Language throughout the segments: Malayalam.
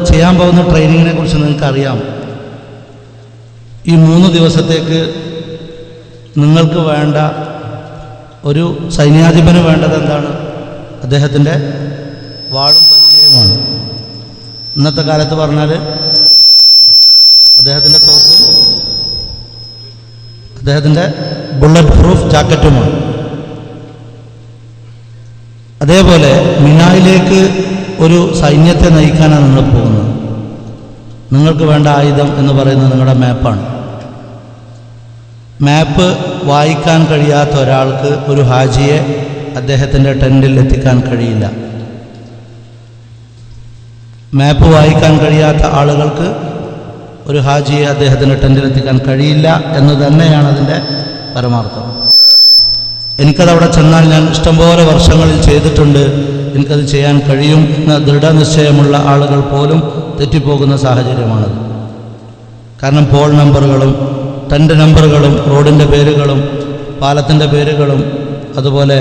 ചെയ്യാൻ പോകുന്ന ട്രെയിനിങ്ങിനെ കുറിച്ച് നിങ്ങൾക്കറിയാം. ഈ 3 ദിവസത്തേക്ക് നിങ്ങൾക്ക് വേണ്ട ഒരു സൈന്യാധിപന് വേണ്ടത് എന്താണ്? അദ്ദേഹത്തിൻ്റെ വാളും പരിചയവുമാണ്. ഇന്നത്തെ കാലത്ത് പറഞ്ഞാൽ അദ്ദേഹത്തിൻ്റെ തോക്കും അദ്ദേഹത്തിൻ്റെ ബുള്ളറ്റ് പ്രൂഫ് ജാക്കറ്റുമാണ്. അതേപോലെ മിനായിലേക്ക് ഒരു സൈന്യത്തെ നയിക്കാനാണ് നിങ്ങൾ പോകുന്നത്. നിങ്ങൾക്ക് വേണ്ട ആയുധം എന്ന് പറയുന്നത് നിങ്ങളുടെ മാപ്പാണ്. മാപ്പ് വായിക്കാൻ കഴിയാത്ത ഒരാൾക്ക് ഒരു ഹാജിയെ അദ്ദേഹത്തിൻ്റെ ടെൻറ്റിൽ എത്തിക്കാൻ കഴിയില്ല. മാപ്പ് വായിക്കാൻ കഴിയാത്ത ആളുകൾക്ക് ഒരു ഹാജിയെ അദ്ദേഹത്തിൻ്റെ ടെൻറ്റിൽ എത്തിക്കാൻ കഴിയില്ല എന്ന് തന്നെയാണ് അതിൻ്റെ പരമാർത്ഥം. എനിക്കതവിടെ ചെന്നാൽ ഞാൻ ഇഷ്ടംപോലെ വർഷങ്ങളിൽ ചെയ്തിട്ടുണ്ട്, എനിക്കത് ചെയ്യാൻ കഴിയും എന്ന ദൃഢനിശ്ചയമുള്ള ആളുകൾ പോലും തെറ്റിപ്പോകുന്ന സാഹചര്യമാണത്. കാരണം പോൾ നമ്പറുകളും ടെൻ്റ് നമ്പറുകളും റോഡിൻ്റെ പേരുകളും പാലത്തിൻ്റെ പേരുകളും അതുപോലെ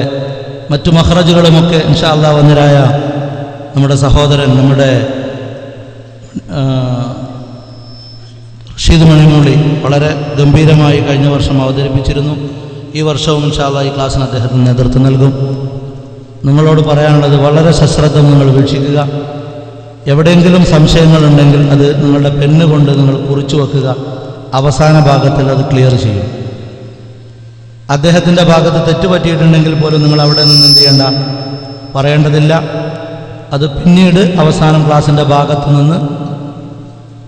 മറ്റു മഖ്റജുകളുമൊക്കെ ഇൻഷാ അല്ലാഹ് വന്നിരായ നമ്മുടെ സഹോദരൻ നമ്മുടെ റഷീദ് മണിമൂളി വളരെ ഗംഭീരമായി കഴിഞ്ഞ വർഷം അവതരിപ്പിച്ചിരുന്നു. ഈ വർഷവും ഇൻഷാ അല്ലാഹ് ഈ ക്ലാസ്സിന് അദ്ദേഹത്തിന് നേതൃത്വം നൽകും. നിങ്ങളോട് പറയാനുള്ളത് വളരെ സശ്രദ്ധം നിങ്ങൾ വീക്ഷിക്കുക. എവിടെയെങ്കിലും സംശയങ്ങളുണ്ടെങ്കിൽ അത് നിങ്ങളുടെ പെന്ന് കൊണ്ട് നിങ്ങൾ കുറിച്ചു വെക്കുക. അവസാന ഭാഗത്തിൽ അത് ക്ലിയർ ചെയ്യും. അദ്ദേഹത്തിൻ്റെ ഭാഗത്ത് തെറ്റുപറ്റിയിട്ടുണ്ടെങ്കിൽ പോലും നിങ്ങൾ അവിടെ നിന്ന് എന്ത് ചെയ്യേണ്ട, പറയേണ്ടതില്ല. അത് പിന്നീട് അവസാനം ക്ലാസ്സിൻ്റെ ഭാഗത്ത് നിന്ന്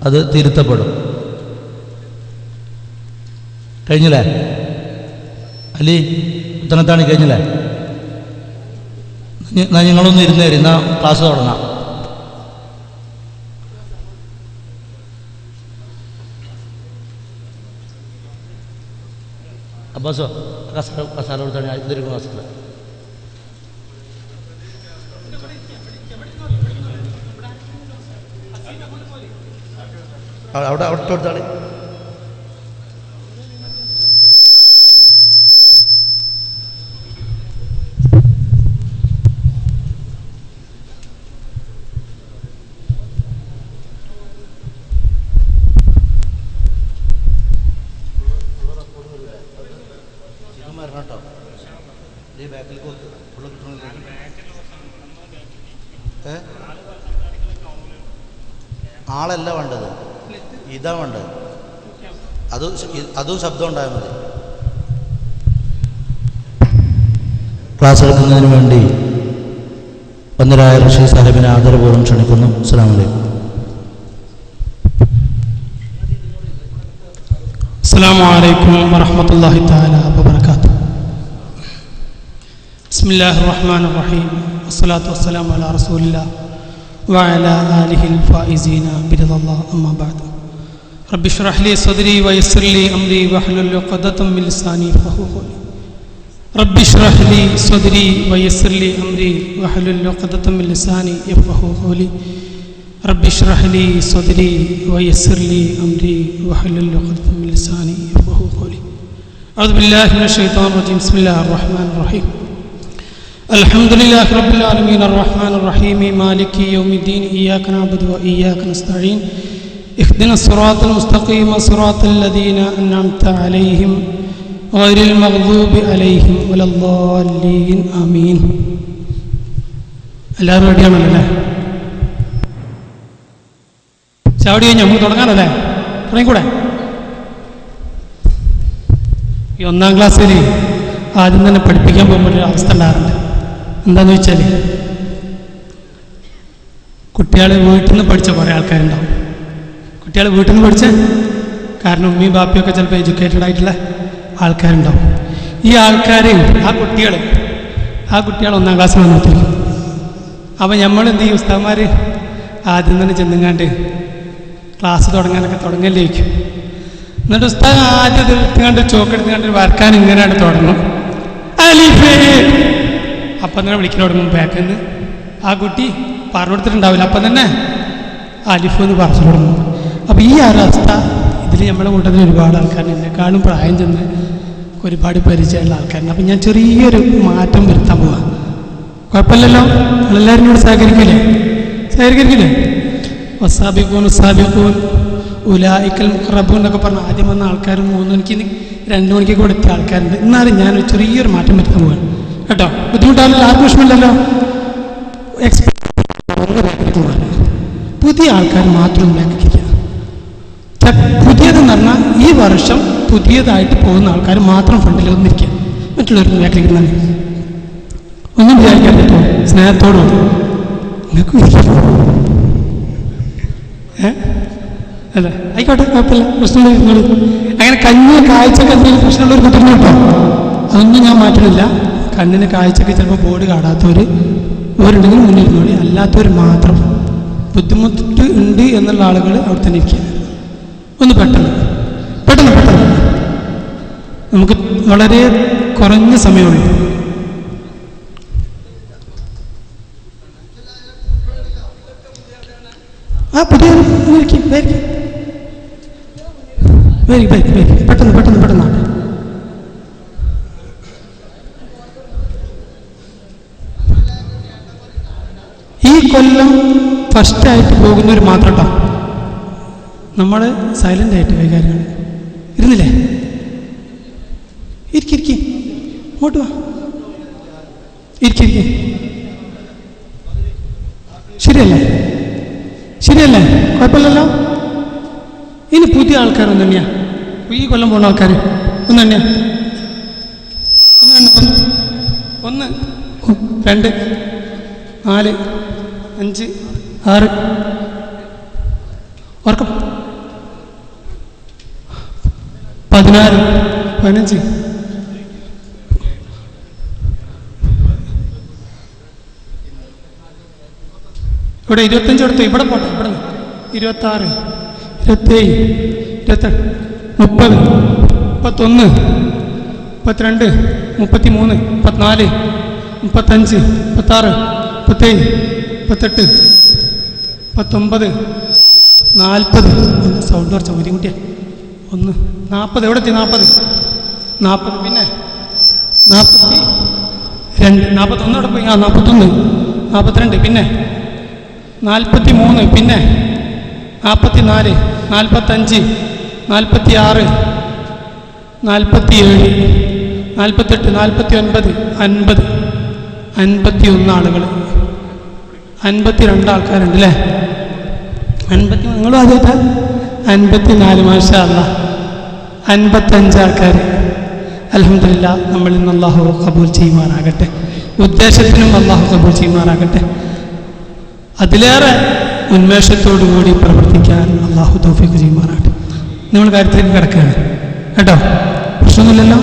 അത് തിരുത്തപ്പെടും. കഴിഞ്ഞില്ലേ അലി? ഉത്തരത്താണ് കഴിഞ്ഞില്ലേ? നിങ്ങളൊന്ന് ഇരുന്നേരി, എന്നാൽ ക്ലാസ് തുടങ്ങാം. അബ്ബാസോ കസാല കൊടുത്താണ് ഇതിരിക്കും ക്ലാസ്സിൽ. അവിടെ അവിടെ കൊടുത്താളി. ആളല്ല വേണ്ടത്, ഇതാ വേണ്ടത്. അതും ശബ്ദം ഉണ്ടായാൽ മതി. ക്ലാസ് എടുക്കുന്നതിന് വേണ്ടി വന്നരായ റഷീദ് സാഹിബിനെ ആദരപൂർവ്വം ക്ഷണിക്കുന്നു. അസ്സലാമു അലൈക്കും. അസ്സലാമു അലൈക്കും വറഹ്മത്തുള്ളാഹി തആല വബറകാതുഹു. ബിസ്മില്ലാഹിർ റഹ്മാനിർ റഹീം. വസ്സലാത്തു വസ്സലാമു അലാ റസൂലില്ലാഹ് വഅലാ ആലിഹിൽ ഫായിസീന ബിറളില്ലാഹ്. അമ്മാ ബഅദ്. റബ്ബി ഇശ്റഹ് ലി സദ്രി വയസ്സിർ ലി അംരി വഹ്ലുൽ ഉഖ്ദതം മിൻ ലിസാനി യഫ്ഖഹൂ ഖൗലി. റബ്ബി ഇശ്റഹ് ലി സദ്രി വയസ്സിർ ലി അംരി വഹ്ലുൽ ഉഖ്ദതം മിൻ ലിസാനി യഫ്ഖഹൂ ഖൗലി. റബ്ബി ഇശ്റഹ് ലി സദ്രി വയസ്സിർ ലി അംരി വഹ്ലുൽ ഉഖ്ദതം മിൻ ലിസാനി യഫ്ഖഹൂ ഖൗലി. അഊദു ബില്ലാഹി മിനശ് ശൈത്വാനിർ റജീം. ബിസ്മില്ലാഹിർ റഹ്മാനിർ റഹീം. അൽഹംദുലില്ലാഹി റബ്ബിൽ ആലമീൻ അർറഹ്മാനിർ റഹീം മാലികി യൗമിദ്ദീൻ ഇയ്യാക നഅ്ബുദു വ ഇയ്യാക നസ്തഈൻ ഇഹ്ദിനസ് സിറാത്തൽ മുസ്തഖീം സിറാത്തൽ ലദീന അൻഅംത അലൈഹിം ഗൈറിൽ മഗ്ദൂബി അലൈഹിം വലദ്ദാല്ലീൻ. ആമീൻ. എല്ലാവരും റെഡിയാണല്ലേ? ചാവടി കഴിഞ്ഞാൽ നമുക്ക് തുടങ്ങാനല്ലേ? തുടങ്ങിക്കൂടെ? ഈ 1ാം ക്ലാസ്സിൽ ആദ്യം തന്നെ പഠിപ്പിക്കാൻ പോകുമ്പോൾ ഒരു അവസ്ഥ ഉണ്ടാകാറുണ്ട്. എന്താണെന്ന് വെച്ചാൽ കുട്ടികൾ വീട്ടിൽ നിന്ന് പഠിച്ച കുറേ ആൾക്കാരുണ്ടാവും. കുട്ടികൾ വീട്ടിൽ നിന്ന് പഠിച്ച കാരണം ഉമ്മയും ബാപ്പിയൊക്കെ ചിലപ്പോൾ എഡ്യൂക്കേറ്റഡ് ആയിട്ടുള്ള ആൾക്കാരുണ്ടാവും. ഈ ആൾക്കാർ ആ കുട്ടികൾ 1ാം ക്ലാസ്സിൽ വന്നിട്ടിരിക്കും. അപ്പോൾ നമ്മൾ എന്ത് ചെയ്യും? ഉസ്താദ്മാർ ആദ്യം തന്നെ ചെന്നുങ്ങാണ്ട് ക്ലാസ് തുടങ്ങാനൊക്കെ തുടങ്ങല്ലേക്കും. എന്നിട്ട് ഉസ്താദ് ആദ്യം എടുത്തുകൊണ്ട് ചോക്കെടുത്തുകൊണ്ട് വരക്കാൻ ഇങ്ങനെയാണ് തുടങ്ങും. അലിഫേ അപ്പം തന്നെ വിളിക്കാൻ തുടങ്ങും. ബാക്കിൽ നിന്ന് ആ കുട്ടി പറഞ്ഞു കൊടുത്തിട്ടുണ്ടാവില്ല, അപ്പം തന്നെ അലിഫ് എന്ന് പറഞ്ഞു തുടങ്ങും. അപ്പോൾ ഈ ഒരവസ്ഥ ഇതിൽ നമ്മുടെ കൂട്ടത്തിൽ ഒരുപാട് ആൾക്കാരുണ്ട്. എന്നെക്കാളും പ്രായം ചെന്ന് ഒരുപാട് പരിചയമുള്ള ആൾക്കാരുണ്ട്. അപ്പം ഞാൻ ചെറിയൊരു മാറ്റം വരുത്താൻ പോവാം. കുഴപ്പമില്ലല്ലോ? നിങ്ങളെല്ലാവരും കൂടെ സഹകരിക്കില്ലേ? വസാബിഖൂൻ സാബിഖൂൻ ഉലായിക്കൽ മുഖറബൂൻ എന്നൊക്കെ പറഞ്ഞ ആദ്യം വന്ന ആൾക്കാർ 3 മണിക്ക് 2 മണിക്ക് കൊടുത്ത ആൾക്കാരുണ്ട്. എന്നാലും ഞാനൊരു ചെറിയൊരു മാറ്റം വരുത്താൻ പോവാണ് കേട്ടോ. ബുദ്ധിമുട്ടാവില്ല, ആർക്കും വിഷമമില്ലല്ലോ. പുതിയ ആൾക്കാർ മാത്രം ബാക്കിക്കുക. പുതിയതെന്ന് പറഞ്ഞാൽ ഈ വർഷം പുതിയതായിട്ട് പോകുന്ന ആൾക്കാർ മാത്രം ഫ്രണ്ടിൽ വന്നിരിക്കുക, മറ്റുള്ളവർക്ക് ബാക്കിലേക്ക് തന്നെ. ഒന്നും വിചാരിക്കാൻ പറ്റുമോ? സ്നേഹത്തോട് നിങ്ങൾക്ക് അല്ല ആയിക്കോട്ടെ, കുഴപ്പമില്ല, പ്രശ്നമുള്ള അങ്ങനെ കണ്ണിന് കാഴ്ചക്ക് എന്തെങ്കിലും പ്രശ്നമുള്ളവർ കുട്ടികൾ കേട്ടോ, അതൊന്നും ഞാൻ മാറ്റണില്ല. കണ്ണിന് കാഴ്ചക്ക് ചിലപ്പോൾ ബോർഡ് കാണാത്തവർ ഇവരുണ്ടെങ്കിൽ മുന്നിരുന്നോളി, അല്ലാത്തവർ മാത്രം ബുദ്ധിമുട്ട് ഉണ്ട് എന്നുള്ള ആളുകൾ അവിടെ തന്നെ ഇരിക്കുക. ഒന്ന് പെട്ടെന്ന് പെട്ടെന്ന് പെട്ടെന്ന്, നമുക്ക് വളരെ കുറഞ്ഞ സമയമുള്ളൂ. പുതിയ പെട്ടെന്ന് പെട്ടെന്ന് പെട്ടെന്ന്. ഈ കൊല്ലം ഫസ്റ്റായിട്ട് പോകുന്നവർ മാത്രം കേട്ടോ. നമ്മൾ സൈലൻ്റ് ആയിട്ട് കൈകാര്യം ഇരുന്നില്ലേ? ഇരിക്കി ഇങ്ങോട്ട് വാ, ഇരിക്കി. ശരിയല്ലേ? ശരിയല്ലേ? കുഴപ്പമില്ലല്ലോ. ഇനി പുതിയ ആൾക്കാർ ഒന്ന് തന്നെയാ, ഈ കൊല്ലം പോകുന്ന ആൾക്കാർ ഒന്ന് തന്നെയാ. 1 2 4 5 6 ഓർക്കം 16 15 ഇവിടെ 25 എടുത്തു. ഇവിടെ പോട്ടെ, ഇവിടെ 26 27 28 30 31 32 33 34 35 36 37 38 19 40 സൗണ്ട് കുറച്ച ബുദ്ധിമുട്ടിയാ. 40 എവിടെ എത്തി? 40 പിന്നെ 42 41 അവിടെ പോയി. 41 42 പിന്നെ 43 പിന്നെ 44 45 46 47 48 49 50 51 ആളുകൾ, 52 ആൾക്കാരുണ്ട് അല്ലേ? 50 നിങ്ങളും ആദ്യമായിട്ടാ? 54 മാഷാ അല്ലാഹ്, 55 ആൾക്കാർ. അൽഹംദുലില്ലാ, നമ്മളിൽ നിന്ന് അല്ലാഹു ഖബൂൽ ചെയ്യുമാറാകട്ടെ, ഉദ്ദേശത്തിനും അല്ലാഹു ഖബൂൽ ചെയ്യുമാറാകട്ടെ. അതിലേറെ ഉന്മേഷത്തോടുകൂടി പ്രവർത്തിക്കാൻ അല്ലാഹു തൗഫീഖ് ചെയ്യുമാറാകട്ടെ. നമ്മൾ കാര്യത്തിലേക്ക് കിടക്കുകയാണ് കേട്ടോ, പ്രശ്നമൊന്നുമില്ലല്ലോ.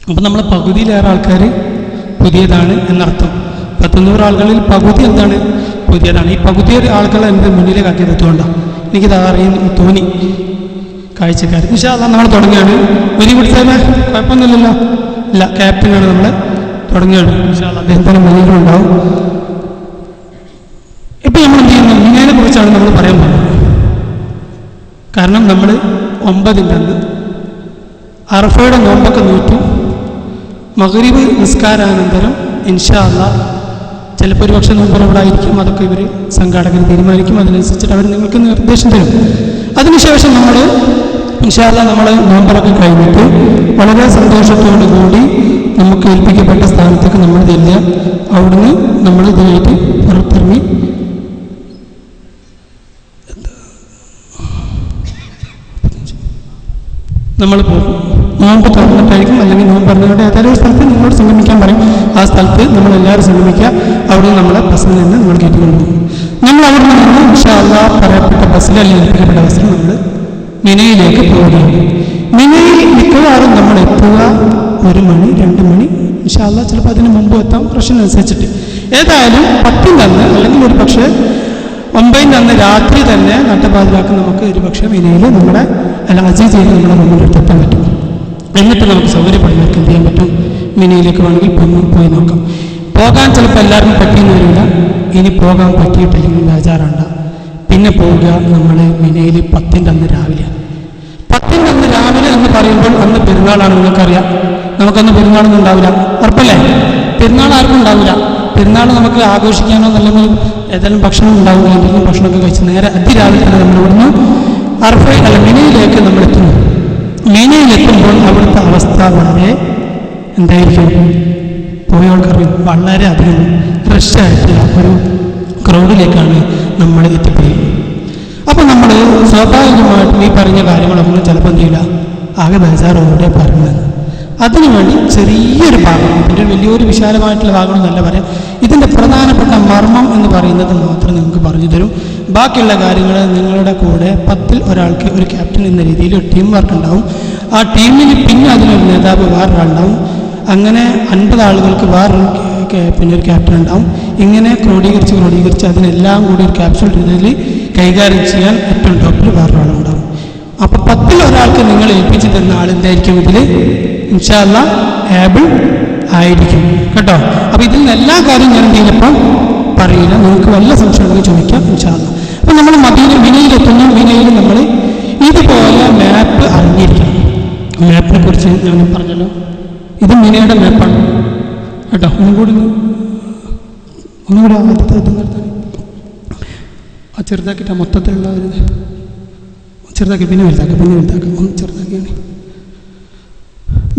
അപ്പം നമ്മൾ പകുതിയിലേറെ ആൾക്കാർ പുതിയതാണ് എന്നർത്ഥം. 100 ആളുകളിൽ പകുതി എന്താണ്? പുതിയതാണ്. ഈ പകുതി ആളുകൾ എൻ്റെ മുന്നിലേക്ക് ആക്കിയത് എത്തുകൊണ്ടാണ് എനിക്കിത് തോന്നി. കാഴ്ചക്കാർ ഇൻഷാ അല്ലാഹ് നമ്മൾ തുടങ്ങുകയാണ്. ഒരു പിടിച്ചാലേ കുഴപ്പമൊന്നുമില്ലല്ലോ. ഇല്ല, ക്യാപ്റ്റനാണ് നമ്മൾ തുടങ്ങുകയാണ്. ഇൻഷാ അല്ലാഹ് അദ്ദേഹം തന്നെ മുന്നിലുണ്ടാവും. ഇപ്പം നമ്മൾ എന്ത് ചെയ്യുന്നു? മിനയെ കുറിച്ചാണ് നമ്മൾ പറയാൻ പോകുന്നത്. കാരണം നമ്മൾ 9-ൻ്റെ അന്ന് അറഫയുടെ നോമ്പൊക്കെ നോറ്റു. മഗ്രിബ് നിസ്കാരാനന്തരം ഇൻഷാ അല്ലാഹ് ചിലപ്പോൾ ഒരു പക്ഷേ നോമ്പുറവിടായിരിക്കും. അതൊക്കെ ഇവർ സംഘാടകർ തീരുമാനിക്കും. അതിനനുസരിച്ചിട്ട് അവർ നിങ്ങൾക്ക് നിർദ്ദേശം തരും. അതിനുശേഷം നമ്മൾ ഇൻഷാ അല്ലാഹ് നമ്മൾ നോമ്പറൊക്കെ കഴിഞ്ഞിട്ട് വളരെ സന്തോഷത്തോടു കൂടി നമുക്ക് ഏൽപ്പിക്കപ്പെട്ട സ്ഥാനത്തേക്ക് നമ്മൾ ചെല്ലുക. അവിടുന്ന് നമ്മൾ ഇതിനായിട്ട് പുറത്തിറങ്ങി നമ്മൾ പോകും. നോമ്പ് തുറന്നിട്ടായിരിക്കും, അല്ലെങ്കിൽ നോമ്പ് പറഞ്ഞുകൊണ്ട് ഏതായാലും ഒരു സ്ഥലത്ത് നിങ്ങളോട് സംഗമിക്കാൻ പറയും. ആ സ്ഥലത്ത് നമ്മളെല്ലാവരും സംഗമിക്കുക. അവിടെ നമ്മളെ ബസ്സിൽ നിന്ന് നമ്മൾ കയറ്റിക്കൊണ്ടുപോകും. നമ്മൾ അവിടെ നിന്ന് ഇൻഷാ അല്ലാഹ് പറയപ്പെട്ട ബസ്സിൽ, അല്ലെങ്കിൽ ഏൽപ്പിക്കപ്പെട്ട ബസ്സിൽ നമ്മൾ മിനയിലേക്ക് പോവുകയാണ്. മിനയിൽ മിക്കവാറും നമ്മൾ എത്തുക 1 മണി 2 മണി, ഇൻഷാ അല്ലാഹ് ചിലപ്പോൾ അതിന് മുമ്പ് എത്താം, പ്രശ്നമനുസരിച്ചിട്ട്. ഏതായാലും 10-ൻ്റെ അന്ന്, അല്ലെങ്കിൽ ഒരു പക്ഷേ 9-ൻ്റെ അന്ന് രാത്രി തന്നെ നട്ടപ്പാതിരാക്ക് നമുക്ക് ഒരു പക്ഷേ മിനയിൽ നമ്മുടെ അസീസ് ചെയ്ത് നമ്മുടെ മുന്നിൽ എത്താൻ പറ്റും. എന്നിട്ട് നമുക്ക് സൗകര്യപ്പെടുന്നവർക്ക് എന്ത് ചെയ്യാൻ പറ്റും? മിനയിലേക്ക് വേണമെങ്കിൽ പോയി നോക്കാം. പോകാൻ ചിലപ്പോൾ എല്ലാവർക്കും പറ്റിയെന്ന് വരില്ല. ഇനി പോകാൻ പറ്റിയിട്ടില്ലെങ്കിൽ ബേജാറാണ്ട. പിന്നെ പോവുക നമ്മൾ മിനയിൽ 10-ൻ്റെ അന്ന് രാവിലെ. 10-ൻ്റെ അന്ന് രാവിലെ എന്ന് പറയുമ്പോൾ അന്ന് പെരുന്നാളാണ്. നിങ്ങൾക്കറിയാം, നമുക്കന്ന് പെരുന്നാളൊന്നും ഉണ്ടാവില്ല. ഉറപ്പല്ലേ? പെരുന്നാൾ ആർക്കും ഉണ്ടാവില്ല. പെരുന്നാൾ നമുക്ക് ആഘോഷിക്കാനോ അല്ലെങ്കിൽ ഏതെങ്കിലും ഭക്ഷണം ഉണ്ടാവുക, എന്തെങ്കിലും ഭക്ഷണമൊക്കെ കഴിച്ച് നേരെ അതിരാവിലെ തന്നെ നമ്മൾ ഇവിടുന്ന് മിനയിലേക്ക് നമ്മൾ എത്തുന്നു. മിനയിലെത്തുമ്പോൾ അവിടുത്തെ അവസ്ഥ വളരെ എന്തായിരിക്കും പോയവർക്കറിയും, വളരെ അധികം റഷായിട്ടുള്ള ഒരു ക്രൗഡിലേക്കാണ് നമ്മൾ എത്തിപ്പെടുന്നത്. അപ്പോൾ നമ്മൾ സ്വാഭാവികമായിട്ടും ഈ പറഞ്ഞ കാര്യങ്ങളൊന്നും ചിലപ്പോൾ എന്ത് ചെയ്യില്ല, ആകെ ബേജാറോടെ പറഞ്ഞത്. അതിനുവേണ്ടി ചെറിയൊരു ഭാഗം, ഇതിൻ്റെ വലിയൊരു വിശാലമായിട്ടുള്ള ഭാഗമൊന്നുമല്ല പറയാം, ഇതിൻ്റെ പ്രധാനപ്പെട്ട മർമ്മം എന്ന് പറയുന്നത് മാത്രം നിങ്ങൾക്ക് പറഞ്ഞു തരും. ബാക്കിയുള്ള കാര്യങ്ങൾ നിങ്ങളുടെ കൂടെ 10 ഒരാൾക്ക് ഒരു ക്യാപ്റ്റൻ എന്ന രീതിയിൽ ഒരു ടീം വർക്ക് ഉണ്ടാവും. ആ ടീമിൽ പിന്നെ അതിനൊരു നേതാവ് വേറൊരാളുണ്ടാവും. അങ്ങനെ 50 ആളുകൾക്ക് വേറൊരു പിന്നെ ഒരു ക്യാപ്റ്റൻ ഉണ്ടാവും. ഇങ്ങനെ ക്രോഡീകരിച്ച് അതിനെല്ലാം കൂടി ഒരു ക്യാപ്സ്യൂൾ രീതിയിൽ കൈകാര്യം ചെയ്യാൻ ഏറ്റവും ടോപ്പിൽ വേറൊരാളുണ്ടാവും. അപ്പോൾ 10 ഒരാൾക്ക് നിങ്ങൾ ഏൽപ്പിച്ച് തരുന്ന ആളെന്തായിരിക്കും ഇതിൽ ഇൻഷാ അല്ലാഹ് ഏബിൾ ആയിരിക്കും കേട്ടോ. അപ്പോൾ ഇതിൽ നിന്ന് എല്ലാ കാര്യവും ഞാൻ എന്തെങ്കിലും പറയില്ല, നിങ്ങൾക്ക് വല്ല സംശയങ്ങൾ ചോദിക്കാം ഇൻഷാ അല്ലാഹ്. അപ്പോൾ നമ്മൾ മിനയിലെത്തുന്നു. മിനയിൽ നമ്മൾ ഇതുപോലെ മാപ്പ് അറിഞ്ഞിരിക്കണം. മാപ്പിനെ കുറിച്ച് ഞാൻ പറഞ്ഞല്ലോ, ഇത് മിനയുടെ മാപ്പാണ് കേട്ടോ. ഒന്നുകൂടി ആ ചെറുതാക്കിയിട്ട് മൊത്തത്തിലുള്ള ഒരു ചെറുതാക്കി പിന്നെ വലുതാക്കുക ഒന്ന് ചെറുതാക്കിയാണ്.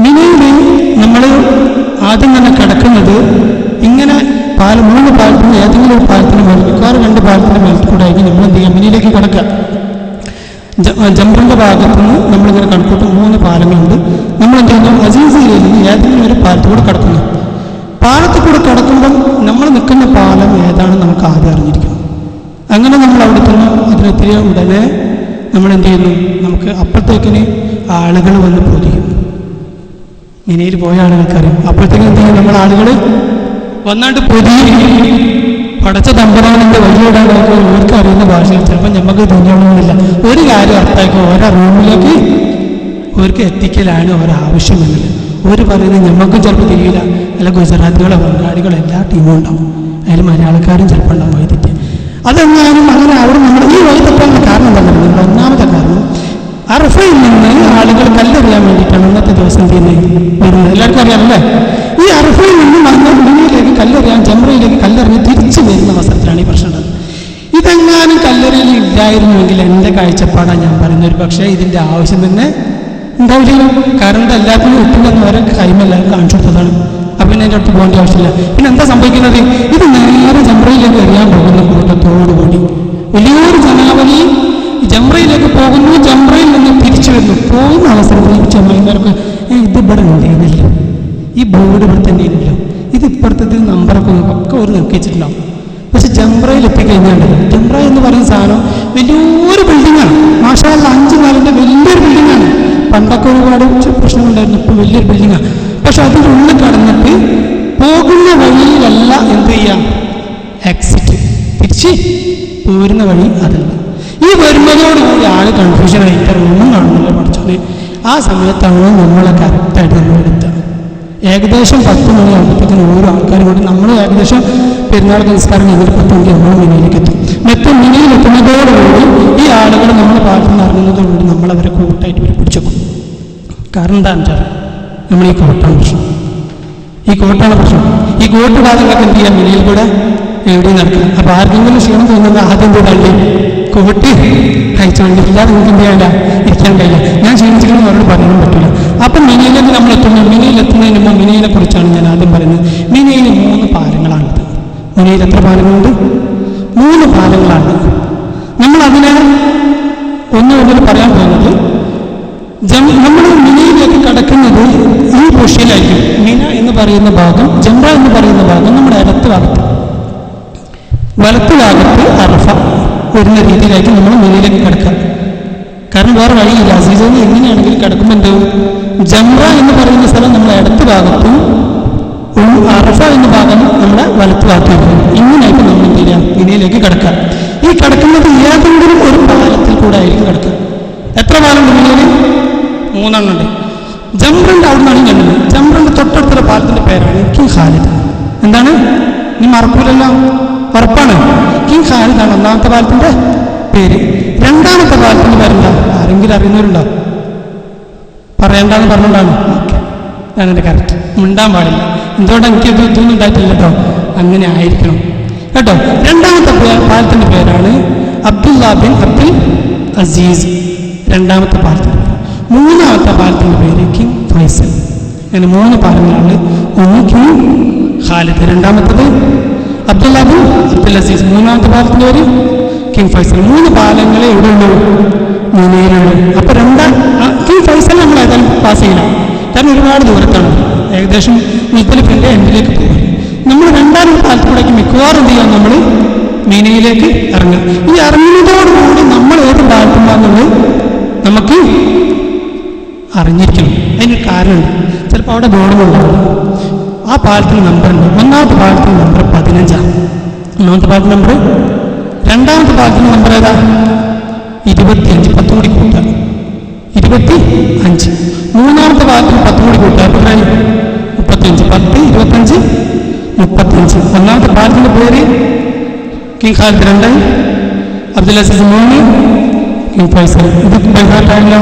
മിനയിൽ നമ്മൾ ആദ്യം തന്നെ കിടക്കുന്നത് ഇങ്ങനെ 3 പാലത്തിന് ഏതെങ്കിലും ഒരു പാലത്തിന് മേൽ, മിക്കവാറും 2 പാലത്തിൻ്റെ മേലത്ത് കൂടെ ആയിരിക്കും നമ്മൾ എന്ത് ചെയ്യുക, മിനയിലേക്ക് കിടക്കുക. ജംറിൻ്റെ ഭാഗത്തു നിന്ന് നമ്മളിങ്ങനെ കണക്കൂട്ടും 3 പാലങ്ങളുണ്ട്. നമ്മൾ എന്ത് ചെയ്യുന്നു, അസീസിയയിൽ നിന്ന് ഏതെങ്കിലും ഒരു പാലത്തിൽ കൂടെ കിടക്കുന്നു. പാലത്തിൽ കൂടെ കിടക്കുമ്പം നമ്മൾ നിൽക്കുന്ന പാലം ഏതാണെന്ന് നമുക്ക് ആദ്യം അറിഞ്ഞിരിക്കണം. അങ്ങനെ നമ്മൾ അവിടെ തന്നെ അതിനെത്തിയ ഉടനെ നമ്മൾ എന്ത് ചെയ്യുന്നു, നമുക്ക് അപ്പോഴത്തേക്കിന് ആളുകൾ വന്ന് പൊതിയും. മിനയിൽ പോയ ആളുകൾക്കറിയാം. അപ്പോഴത്തേക്കും എന്ത് ചെയ്യും, നമ്മൾ ആളുകൾ വന്നാണ്ട് പൊതിയും. പടച്ച തമ്പുരാനിൻ്റെ വലിയിടാനൊക്കെ ഓർക്ക് അറിയുന്ന ഭാഷയിൽ ചിലപ്പോൾ നമുക്ക് തോന്നണമെന്നില്ല. ഒരു കാര്യം അർത്ഥമാക്കി ഓരോ റൂമിലേക്ക് ഓർക്ക് എത്തിക്കലാണ് ഒരാവശ്യമെന്നില്ല. ഒരു പറയുന്നത് നമുക്കും ചിലപ്പോൾ തിരിയില്ല. അല്ല ഗുജറാത്തികളോ ബംഗാളികളോ എല്ലാ ടീമും ഉണ്ടാവും, അതിൽ മലയാളക്കാരും ചിലപ്പോൾ ഉണ്ടാവും വൈദ്യുതി. അതെങ്ങാനും അങ്ങനെ അവിടെ നമ്മൾ ഈ വൈദ്യുതിക്കാനുള്ള കാരണം എന്താ പറയുന്നത്, ഒന്നാമത്തെ കാരണം അറഫയിൽ നിന്ന് ആളുകൾ കല്ലെറിയാൻ വേണ്ടിയിട്ടാണ് ഇന്നത്തെ ദിവസം വരുന്നത്. എല്ലാവർക്കും അറിയാമല്ലേ? ഈ അറഫയിൽ നിന്ന് വന്ന മിനയിലേക്ക് കല്ലെറിയാൻ, ജംറയിലേക്ക് കല്ലെറിഞ്ഞ് തിരിച്ചു വരുന്ന അവസരത്തിലാണ് ഈ പ്രശ്നം ഉണ്ടാകുന്നത്. ഇതെങ്ങാനും കല്ലെറിയിൽ ഇല്ലായിരുന്നുവെങ്കിൽ എൻ്റെ കാഴ്ചപ്പാടാണ് ഞാൻ പറയുന്നത്, ഒരു പക്ഷേ ഇതിൻ്റെ ആവശ്യം തന്നെ ഉണ്ടാവില്ല. കാരണം എല്ലാത്തിനും എത്തുന്ന വരെ കൈമെല്ലാവരും കാണിച്ചു കൊടുത്തതാണ്. അപ്പം പിന്നെ എൻ്റെ അടുത്ത് പോകേണ്ട ആവശ്യമില്ല. പിന്നെ എന്താ സംഭവിക്കുന്നത്, ഇത് നേരെ ജംറയിലേക്ക് എറിയാൻ പോകുന്ന കൂട്ടത്തോടുകൂടി വലിയൊരു ജനാവലി ജംറയിലേക്ക് പോകുന്നു. ജംറയിൽ നിന്ന് തിരിച്ചു വരുന്നു. പോകുന്ന അവസരത്തിൽ ചെമ്മൈമാർക്ക് ഇത് ഇവിടെ ഉണ്ടായിരുന്നില്ല, ഈ ബോർഡ് ഇവിടെ തന്നെ ഇല്ല, ഇത് ഇപ്പുറത്തെ നമ്പറൊക്കെ ഒക്കെ ഒരു നിർക്കിച്ചിട്ടുണ്ടാവും. പക്ഷെ ജംറയിൽ എത്തിക്കഴിഞ്ഞാൽ ജംറ എന്ന് പറയുന്ന സാധനം വലിയൊരു ബിൽഡിങ്ങാണ്. മാഷാ അല്ലാഹ് 5 നിലയുടെ വലിയൊരു ബിൽഡിങ്ങാണ്. പണ്ടൊക്കെ ഒരുപാട് പ്രശ്നങ്ങളുണ്ടായിരുന്നു, ഇപ്പോൾ വലിയൊരു ബിൽഡിങ്ങാണ്. പക്ഷെ അതിൻ്റെ ഉള്ളിൽ കടന്നിട്ട് പോകുന്ന വഴിയിലല്ല എന്ത് ചെയ്യാം, എക്സിറ്റ് തിരിച്ച് പോരുന്ന വഴി അതല്ല. ഈ വരുന്നതോടുകൂടി ആൾ കൺഫ്യൂഷനായി, ഒന്നും കാണുന്നില്ല പഠിച്ചത്. ആ സമയത്താണ് നമ്മളെ കറക്റ്റായിട്ട് നമ്മൾ എടുത്തുക. ഏകദേശം 10 മണിയാകുമ്പോഴത്തേക്കും ഓരോ ആൾക്കാരും കൂടി നമ്മൾ ഏകദേശം പെരുന്നാൾ നമസ്കാരം കഴിഞ്ഞിട്ട് 10 മണിക്ക് നമ്മൾ മിനയിലേക്ക് എത്തും. മിനയിലെത്തുന്നതോടുകൂടി ഈ ആളുകൾ നമ്മൾ പാലത്തിൽ നിന്ന് ഇറങ്ങുന്നതോടുകൂടി നമ്മളവരെ കൂട്ടായിട്ട് പിടിച്ചേക്കും. കാരണം എന്താ വെച്ചാൽ നമ്മൾ ഈ കോട്ടാണ് പ്രശ്നം. ഈ കോട്ടിടാതെ നിങ്ങൾക്ക് എന്ത് ചെയ്യാം, മിനയിൽ കൂടെ എവിടെയും നടക്കില്ല. അപ്പോൾ ആർക്കെങ്കിലും ക്ഷീണം തോന്നുന്നത് ആദ്യം കൂടാണ്ട് കോട്ട് കഴിച്ചുകൊണ്ട് ഇല്ലാതെ നിങ്ങൾക്ക് എന്ത് ചെയ്യാനില്ല, ഇരിക്കാൻ കഴിയില്ല. ഞാൻ ക്ഷീണിച്ചിട്ട് അവരോട് പറയാനും പറ്റില്ല. അപ്പം മിനയിലേക്ക് നമ്മൾ എത്തുന്നു. മിനയിലെത്തുന്നതിന് മുമ്പ് മിനയിലെ കുറിച്ചാണ് ഞാൻ ആദ്യം പറയുന്നത്. മിനയിൽ 3 പാലങ്ങളാണുള്ളത്. മിനയിൽ എത്ര പാലങ്ങളുണ്ട്? 3 പാലങ്ങളാണ്. നമ്മളതിനെ ഒന്നുകൂടി പറയാൻ പോകുന്നത്, നമ്മൾ മിനയിലേക്ക് കടക്കുന്നത് ഈ പൊസിഷനിലായിരിക്കും. മിന എന്ന് പറയുന്ന ഭാഗം, ജംറ എന്ന് പറയുന്ന ഭാഗം നമ്മുടെ വലത്ത് ഭാഗത്ത് അറഫ വരുന്ന രീതിയിലായിരിക്കും നമ്മൾ മിനയിലേക്ക് കിടക്കുക. കാരണം വേറെ വഴിയില്ല. അസീസിന് എങ്ങനെയാണെങ്കിലും കിടക്കുമ്പോൾ എന്താവും, ജംറ എന്ന് പറയുന്ന സ്ഥലം നമ്മുടെ ഇടത്ത് ഭാഗത്തും അറഫ എന്ന ഭാഗം നമ്മുടെ വലത്ത് ഭാഗത്തും. ഇങ്ങനെയായിട്ട് നമ്മൾ എന്ത് ചെയ്യുക, മിനയിലേക്ക് കിടക്കുക. ഈ കിടക്കുന്നത് ഏതെങ്കിലും ഒരു പാലത്തിൽ കൂടെ ആയിരിക്കും കിടക്കുക. എത്ര പാലുണ്ട് മിനയിൽ? 3 എണ്ണം ഉണ്ട്. ജംറന്റെ അവിടെ നിന്നാണ് കണ്ടത്. ജംറന്റെ തൊട്ടടുത്തുള്ള പാലത്തിന്റെ പേരാണ് കിങ് ഖാലിദ്. എന്താണ്? നീ മറക്കൂലല്ലോ, ഉറപ്പാണ്. കിങ് ഖാലിദ് ആണ് 1ാമത്തെ പാലത്തിന്റെ പേര്. 2ാമത്തെ പാലത്തിന്റെ പേരെന്താ? ആരെങ്കിലും അറിയുന്നവരുണ്ടോ? പറയണ്ടെന്ന് പറഞ്ഞുകൊണ്ടാണ്. ഓക്കെ, ഞാനെൻ്റെ കറക്റ്റ് മിണ്ടാൻ പാടില്ല. എന്തുകൊണ്ടാണ് എനിക്ക് ഇതൊന്നും ഉണ്ടായിട്ടില്ല കേട്ടോ. അങ്ങനെ ആയിരിക്കണം കേട്ടോ. രണ്ടാമത്തെ പാലത്തിൻ്റെ പേരാണ് അബ്ദുല്ല ബിൻ അബ്ദുൽ അസീസ്, രണ്ടാമത്തെ പാലത്തിൻ്റെ പേര്. മൂന്നാമത്തെ പാലത്തിൻ്റെ പേര് കിങ് ഫൈസൽ. അങ്ങനെ 3 പാലങ്ങളാണ്. ഒന്ന് കിങ് ഖാലിദ്, രണ്ടാമത്തത് അബ്ദുല്ല ബിൻ അബ്ദുൽ അസീസ്, മൂന്നാമത്തെ പാലത്തിൻ്റെ പേര് കിങ് ഫൈസൽ. 3 പാലങ്ങളെ ഇവിടെ ഉള്ളൂ, മിനയിലുള്ളൂ. അപ്പോൾ കിങ് ഫൈസൽ നമ്മൾ ഏതായാലും പാസ് ചെയ്യില്ല, കാരണം ഒരുപാട് ദൂരത്താണ്, ഏകദേശം മുസ്ദലിഫിൻ്റെ എൻഡിലേക്ക് പോകും. നമ്മൾ രണ്ടാമത്തെ പാലത്തിലൂടെയൊക്കെ മിക്കവാറും എന്ത് ചെയ്യാം, നമ്മൾ മിനയിലേക്ക് ഇറങ്ങുക. ഈ ഇറങ്ങുന്നതോടുകൂടി നമ്മൾ ഏത് പാലത്തുമ്പോന്നുള്ളത് നമുക്ക് അറിഞ്ഞിരിക്കണം. അതിനൊരു കാരണമുണ്ട്. ചിലപ്പോൾ അവിടെ ബോർഡുകളുണ്ടാവും, ആ പാലത്തിന് നമ്പറുണ്ട്. ഒന്നാമത്തെ പാലത്തിന് നമ്പർ 15, ഒന്നാമത്തെ പാലത്തിന് നമ്പർ. രണ്ടാമത്തെ പാലത്തിന് നമ്പർ ഏതാ? 25, 10 കൂടി കൂട്ടുക 25. മൂന്നാമത്തെ പാലത്തിന് 10 കൂടി കൂട്ടുക, അപ്പോൾ 35, 10, 25, 35. ഒന്നാമത്തെ പാലത്തിൻ്റെ പേര് king Khalid, 2 Abdul Aziz, 3 king Faisal. ഇത് ബൈഹാർട്ടായല്ലോ,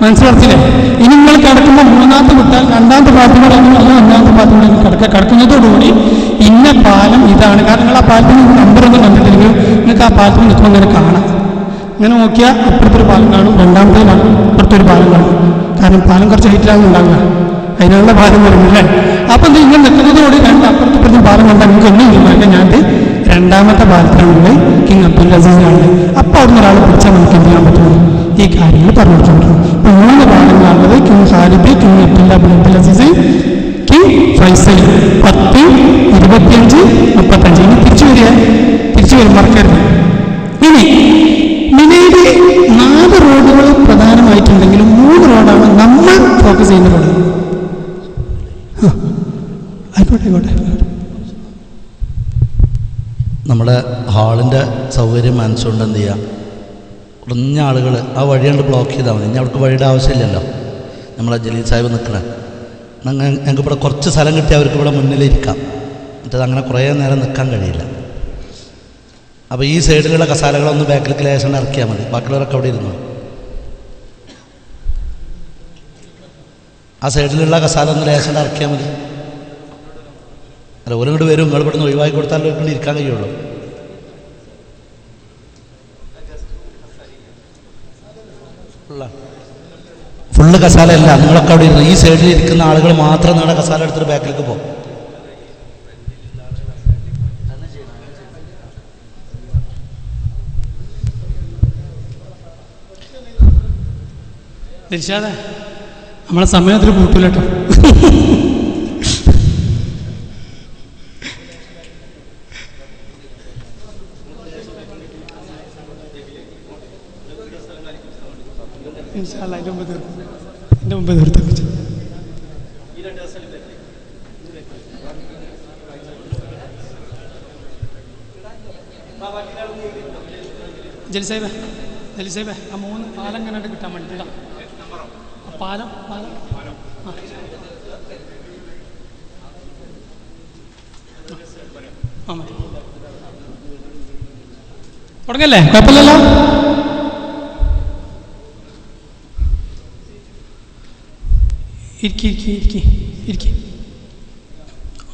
മനസ്സിലാക്കില്ലേ? ഇനി നിങ്ങൾ കിടക്കുമ്പോൾ മൂന്നാമത്തെ വിട്ടാൽ രണ്ടാമത്തെ പാലത്തിനോട് അല്ല ഒന്നാമത്തെ പാലത്തിനോട് കിടക്കുന്നതോടുകൂടി ഇന്ന പാലം ഇതാണ്. കാരണം നിങ്ങൾ ആ പാലത്തിന് നമ്പറൊന്നും കണ്ടിട്ടില്ലെങ്കിൽ നിങ്ങൾക്ക് ആ പാലത്തിൽ നിൽക്കുമ്പോൾ ഇങ്ങനെ കാണാം. ഇങ്ങനെ നോക്കിയാൽ അപ്പുറത്തൊരു പാലം കാണും, രണ്ടാമത്തെ അപ്പുറത്തൊരു പാലം കാണും. കാരണം പാലം കുറച്ച് ഹൈറ്റിലാണ് ഉണ്ടാവുക, അതിനുള്ള പാലം വരുന്നില്ലേ. അപ്പം ഇത് ഇങ്ങനെ നിൽക്കുന്നതോടെ അപ്പുറത്തും പാലം കണ്ടാൽ നിങ്ങൾക്ക് ഒന്നും തീരുമാനിക്കാം, ഞാൻ രണ്ടാമത്തെ പാലത്തിലാണുള്ളത്, കിങ് അബ്ദുൽ അസീസിലാണ്. അപ്പോൾ അവിടുന്ന് ഒരാൾ പിടിച്ചാൽ നമുക്ക് എന്ത് ചെയ്യാൻ പറ്റുള്ളൂ, ഈ കാര്യങ്ങൾ പറഞ്ഞു കൊടുക്കാൻ പറ്റും. അപ്പോൾ 3 പാലങ്ങളാണുള്ളത്, king Khalid, king Abdul Aziz, king Faisal. 10, 25, 35. ഇനി തിരിച്ചു വരും, മറക്കരുത്. ഇനി മിനയിലെ 4 റോഡുകൾ പ്രധാനമായിട്ടുണ്ടെങ്കിലും 3 റോഡാണ് നമ്മൾ ഫോക്കസ് ചെയ്യുന്ന റോഡ്. ആയിക്കോട്ടെ. നമ്മുടെ ഹാളിൻ്റെ സൗകര്യം മനസ്സുകൊണ്ട് എന്ത് ചെയ്യുക, കുറഞ്ഞ ആളുകൾ ആ വഴിയാണ്ട് ബ്ലോക്ക് ചെയ്താൽ മതി. ഇനി അവർക്ക് വഴിയുടെ ആവശ്യമില്ലല്ലോ. നമ്മളെ ജലീൽ സാഹിബ് നിൽക്കണേ, ഞങ്ങൾക്ക് ഇവിടെ കുറച്ച് സ്ഥലം കിട്ടി അവർക്ക് ഇവിടെ മുന്നിലിരിക്കാം, മറ്റേത് അങ്ങനെ കുറേ നേരം നിൽക്കാൻ കഴിയില്ല. അപ്പോൾ ഈ സൈഡിലുള്ള കസാലകളൊന്ന് ബാക്കിലേക്ക് ലേശം ഇറക്കിയാൽ മതി, ബാക്കിയുള്ളവരൊക്കെ അവിടെ ഇരുന്നു. ആ സൈഡിലുള്ള കസാല ഒന്ന് ലേശം ഇറക്കിയാൽ മതി. അല്ല, ഓരോങ്ങോട്ട് വരും, നിങ്ങൾ ഇവിടെ നിന്ന് ഒഴിവാക്കി കൊടുത്താലും ഇവിടെ ഇരിക്കാൻ കഴിയുള്ളൂ. ഫുള്ള് കസാല അല്ല, നിങ്ങളൊക്കെ അവിടെ ഇരുന്നു. ഈ സൈഡിൽ ഇരിക്കുന്ന ആളുകൾ മാത്രം നിങ്ങളുടെ കസാല എടുത്തിട്ട് ബാക്കിലേക്ക് പോകും. ദിൽഷാദേ, നമ്മളെ സമയത്തിൽ കൂട്ടൂല കേട്ടോ. എൻ്റെ മുമ്പ് തീർത്ത് വെച്ചു. ജലിസേബേ, ആ 3 പാലം ഇങ്ങനെ കിട്ടാൻ വേണ്ടിയിട്ടാ. പാലം മതി, തുടങ്ങല്ലേ, കുഴപ്പമില്ലല്ലോ. ഇരിക്കി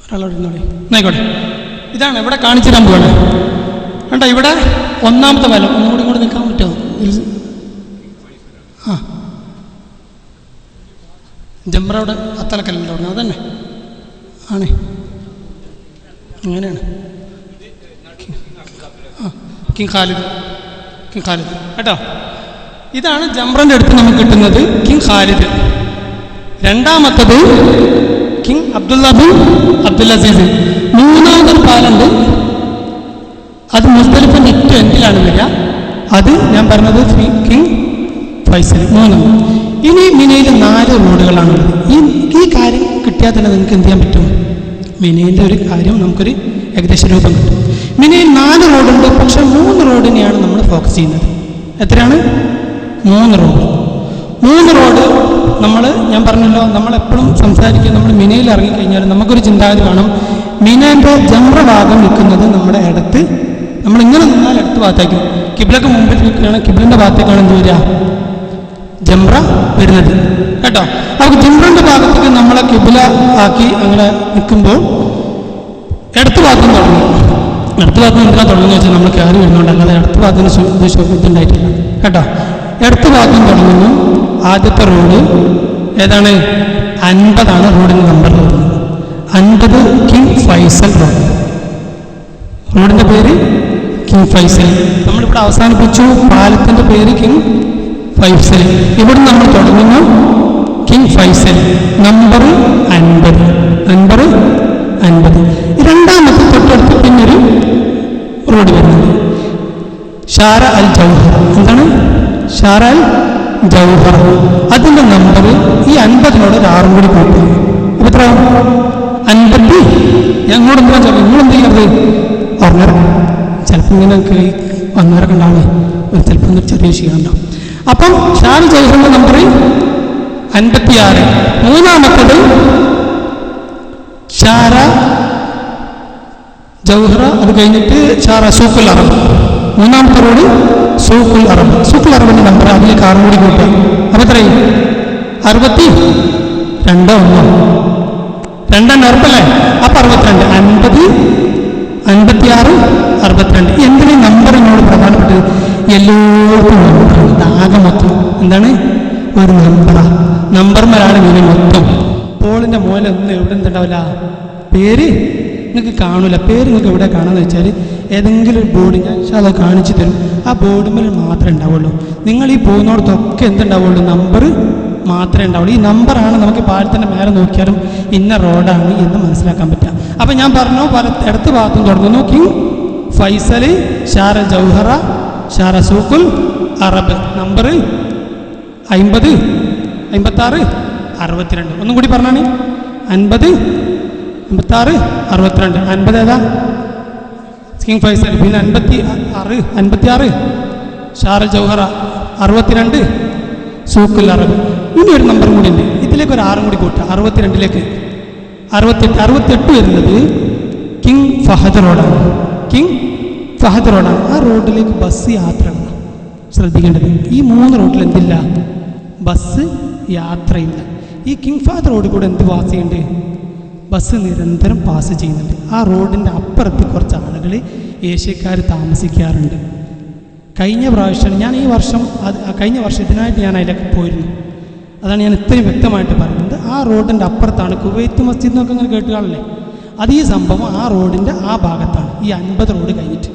ഒരാളോട് ഇരുന്നോളി, എന്നായിക്കോട്ടെ. ഇതാണ് ഇവിടെ കാണിച്ചു തരാൻ പോവാണ് കേട്ടോ. ഇവിടെ ഒന്നാമത്തെ പാലം, ഒന്നുകൂടി ഇങ്ങോട്ട് നിൽക്കാൻ പറ്റുമോ? ആ, ജംറ അവിടെ അത്തലക്കല്ലിൻ്റെ അവിടെ അതന്നെ ആണ്, അങ്ങനെയാണ്. കിങ് ഖാലിദ് കേട്ടോ. ഇതാണ് ജംറൻ്റെ അടുത്ത് നമുക്ക് കിട്ടുന്നത് കിങ് ഖാലിദ്. രണ്ടാമത്തത് കിങ് അബ്ദുൽ അസീസ്. മൂന്നാമതൊരു പാലുണ്ട്, അത് മുസ്ദലിഫിൻ്റെ ഏറ്റവും എൻഡിലാണ് വരിക. അത് ഞാൻ പറഞ്ഞത് കിങ് ഫൈസൽ. 3. ഇനി മിനയിൽ 4 റോഡുകളാണുള്ളത്. ഈ കാര്യം കിട്ടിയാൽ തന്നെ നിങ്ങൾക്ക് എന്ത് ചെയ്യാൻ പറ്റും, മിനയിൻ്റെ ഒരു കാര്യം നമുക്കൊരു ഏകദേശ രൂപം കിട്ടും. മിനയിൽ 4 റോഡുണ്ട്, പക്ഷെ 3 റോഡിനെയാണ് നമ്മൾ ഫോക്കസ് ചെയ്യുന്നത്. എത്രയാണ്? 3 റോഡ്. 3 റോഡ് ഞാൻ പറഞ്ഞല്ലോ, നമ്മളെപ്പോഴും സംസാരിക്കുക, നമ്മൾ മിനയിൽ ഇറങ്ങിക്കഴിഞ്ഞാൽ നമുക്കൊരു ചിന്താഗതി വേണം. മിനേൻ്റെ ജംറ ഭാഗം നിൽക്കുന്നത് നമ്മുടെ ഇടത്ത്, നമ്മളിങ്ങനെ നിന്നാൽ ഇടത്ത് ഭാഗത്തേക്കും, കിബ്ലക്ക് മുമ്പിൽ നിൽക്കുകയാണ്, കിബ്ലിൻ്റെ ഭാഗത്തേക്കാണ് എന്ത് വരിക, ജംറ വരുന്നത് കേട്ടോ. അപ്പോൾ ജംറൻ്റെ ഭാഗത്തേക്ക് നമ്മളെ കിബ്ല ആക്കി അങ്ങനെ നിൽക്കുമ്പോൾ ഇടത്ത് ഭാഗത്തും തുടങ്ങി. ഇടത്ത് ഭാഗത്ത് എന്തിനാ തുടങ്ങുന്നത് വെച്ചാൽ നമ്മൾ കയറി വരുന്നുണ്ട്, അല്ലാതെ ഇടത്ത് ഭാഗത്തിന് ഇതുണ്ടായിട്ടില്ല കേട്ടോ. ഇടത്ത് ഭാഗത്തും തുടങ്ങുന്നു. ആദ്യത്തെ റോഡ് ഏതാണ്? 50 റോഡിൻ്റെ നമ്പർ വരുന്നത്. 50 കിങ് ഫൈസൽ റോഡ്. റോഡിൻ്റെ പേര് കിങ് ഫൈസൽ. നമ്മളിവിടെ അവസാനിപ്പിച്ചു. പാലത്തിൻ്റെ പേര് കിങ് ഫൈസൽ. ഇവിടെ നമ്മൾ തുടങ്ങുന്നു കിങ് ഫൈസൽ. നമ്പർ 50. രണ്ടാമത്തെ തൊട്ടടുത്ത് പിന്നൊരു റോഡ് വരുന്നത് ഷാര അൽ ജൗഹർ. എന്താണ്? ഷാര അൽ ജൗഹർ. അതിൻ്റെ നമ്പർ ഈ 50 ഒരു 6 കൂടി കൂട്ടും. അപ്പോൾ എത്ര? 50. ഞങ്ങളോട് എന്താ വെച്ചാൽ നിങ്ങളെന്ത് ചെയ്യരുത്? ഓർണർ ചിലപ്പോൾ ഇങ്ങനെ വന്നവരൊക്കെ ഉണ്ടാവേ, ചിലപ്പോൾ ഒന്ന് ചെറിയ ക്ഷീണുണ്ടാവും. അപ്പം ഷാര ജൗഹറിൻ്റെ നമ്പർ 56. മൂന്നാമത്തത് ഷാര ജൗഹറ. അത് കഴിഞ്ഞിട്ട് ഷാര സൂഖുൽ അറബ്. മൂന്നാമത്തെ റോഡ് സൂഖുൽ അറബ്. സൂഖുൽ അറബിൻ്റെ നമ്പർ അതിലേക്ക് 6 കൂടി കൂട്ടുക. അപ്പോൾ എത്രയും? 62. 2 ഉറപ്പല്ലേ? അപ്പം 62. 50, 56, 62. എന്തിനാ നമ്പറിനോട് പ്രധാനപ്പെട്ടത്? എല്ലാവർക്കും നമ്പറാണ്. ആകെ മൊത്തം എന്താണ്? ഒരു നമ്പറാണ്. നമ്പർമാരാണ് ഇതിന് മൊത്തം. പോളിൻ്റെ മോലൊന്നും എവിടെ എന്തുണ്ടാവില്ല, പേര് നിങ്ങൾക്ക് കാണൂല. പേര് നിങ്ങൾക്ക് എവിടെ കാണാമെന്ന് വെച്ചാൽ ഏതെങ്കിലും ഒരു ബോർഡ് ഞാൻ അത് കാണിച്ചു തരും. ആ ബോർഡുമ്മൽ മാത്രമേ ഉണ്ടാവുള്ളൂ. നിങ്ങൾ ഈ പോകുന്നിടത്തൊക്കെ എന്തുണ്ടാവുള്ളൂ? നമ്പർ മാത്രമേ ഉണ്ടാവുള്ളൂ. ഈ നമ്പറാണ് നമുക്ക് പാലത്തിൻ്റെ മേലെ നോക്കിയാലും ഇന്ന റോഡാണ് എന്ന് മനസ്സിലാക്കാൻ പറ്റുക. അപ്പം ഞാൻ പറഞ്ഞു, ഇടത്ത് ഭാഗത്തും തുടങ്ങുന്നു King Faisal, ഷാര Jouhara, ഷാര സൂഖുൽ Arab. Number 50, 56, 62. ഒന്നും കൂടി പറഞ്ഞാണ്. 50, 56, 62. 50 ഏതാ? King Faisal. പിന്നെ 56 ഷാര ജൗഹറ, 62 സൂഖുൽ അറബ്. ഇനി ഒരു നമ്പർ കൂടി ഉണ്ട്. ഇതിലേക്ക് ഒരു 6 കൂടി കൂട്ടുക. 62ലേക്ക് 68 വരുന്നത് കിങ് ഫഹദ് റോഡാണ്. കിങ് ഫഹദ് റോഡാണ്. ആ റോഡിലേക്ക് ബസ് യാത്രയാണ് ശ്രദ്ധിക്കേണ്ടത്. ഈ 3 റോഡിൽ എന്തില്ല? ബസ് യാത്രയില്ല. ഈ കിങ് ഫഹദ് റോഡ് കൂടെ എന്ത് പാസ് ചെയ്യുന്നുണ്ട്? ബസ് നിരന്തരം പാസ് ചെയ്യുന്നുണ്ട്. ആ റോഡിൻ്റെ അപ്പുറത്ത് കുറച്ച് ആളുകൾ ഏഷ്യക്കാർ താമസിക്കാറുണ്ട്. കഴിഞ്ഞ പ്രാവശ്യം ഞാൻ ഈ വർഷം കഴിഞ്ഞ വർഷം ഇതിനായിട്ട് ഞാൻ അതിലേക്ക് പോയിരുന്നു. അതാണ് ഞാൻ ഇത്രയും വ്യക്തമായിട്ട് പറയുന്നത്. ആ റോഡിൻ്റെ അപ്പുറത്താണ് കുവൈത്ത് മസ്ജിദ് എന്നൊക്കെ ഇങ്ങനെ കേട്ടുകാണല്ലേ. അത് ഈ സംഭവം ആ റോഡിൻ്റെ ആ ഭാഗത്താണ്. ഈ 50 റോഡ് കഴിഞ്ഞിട്ട്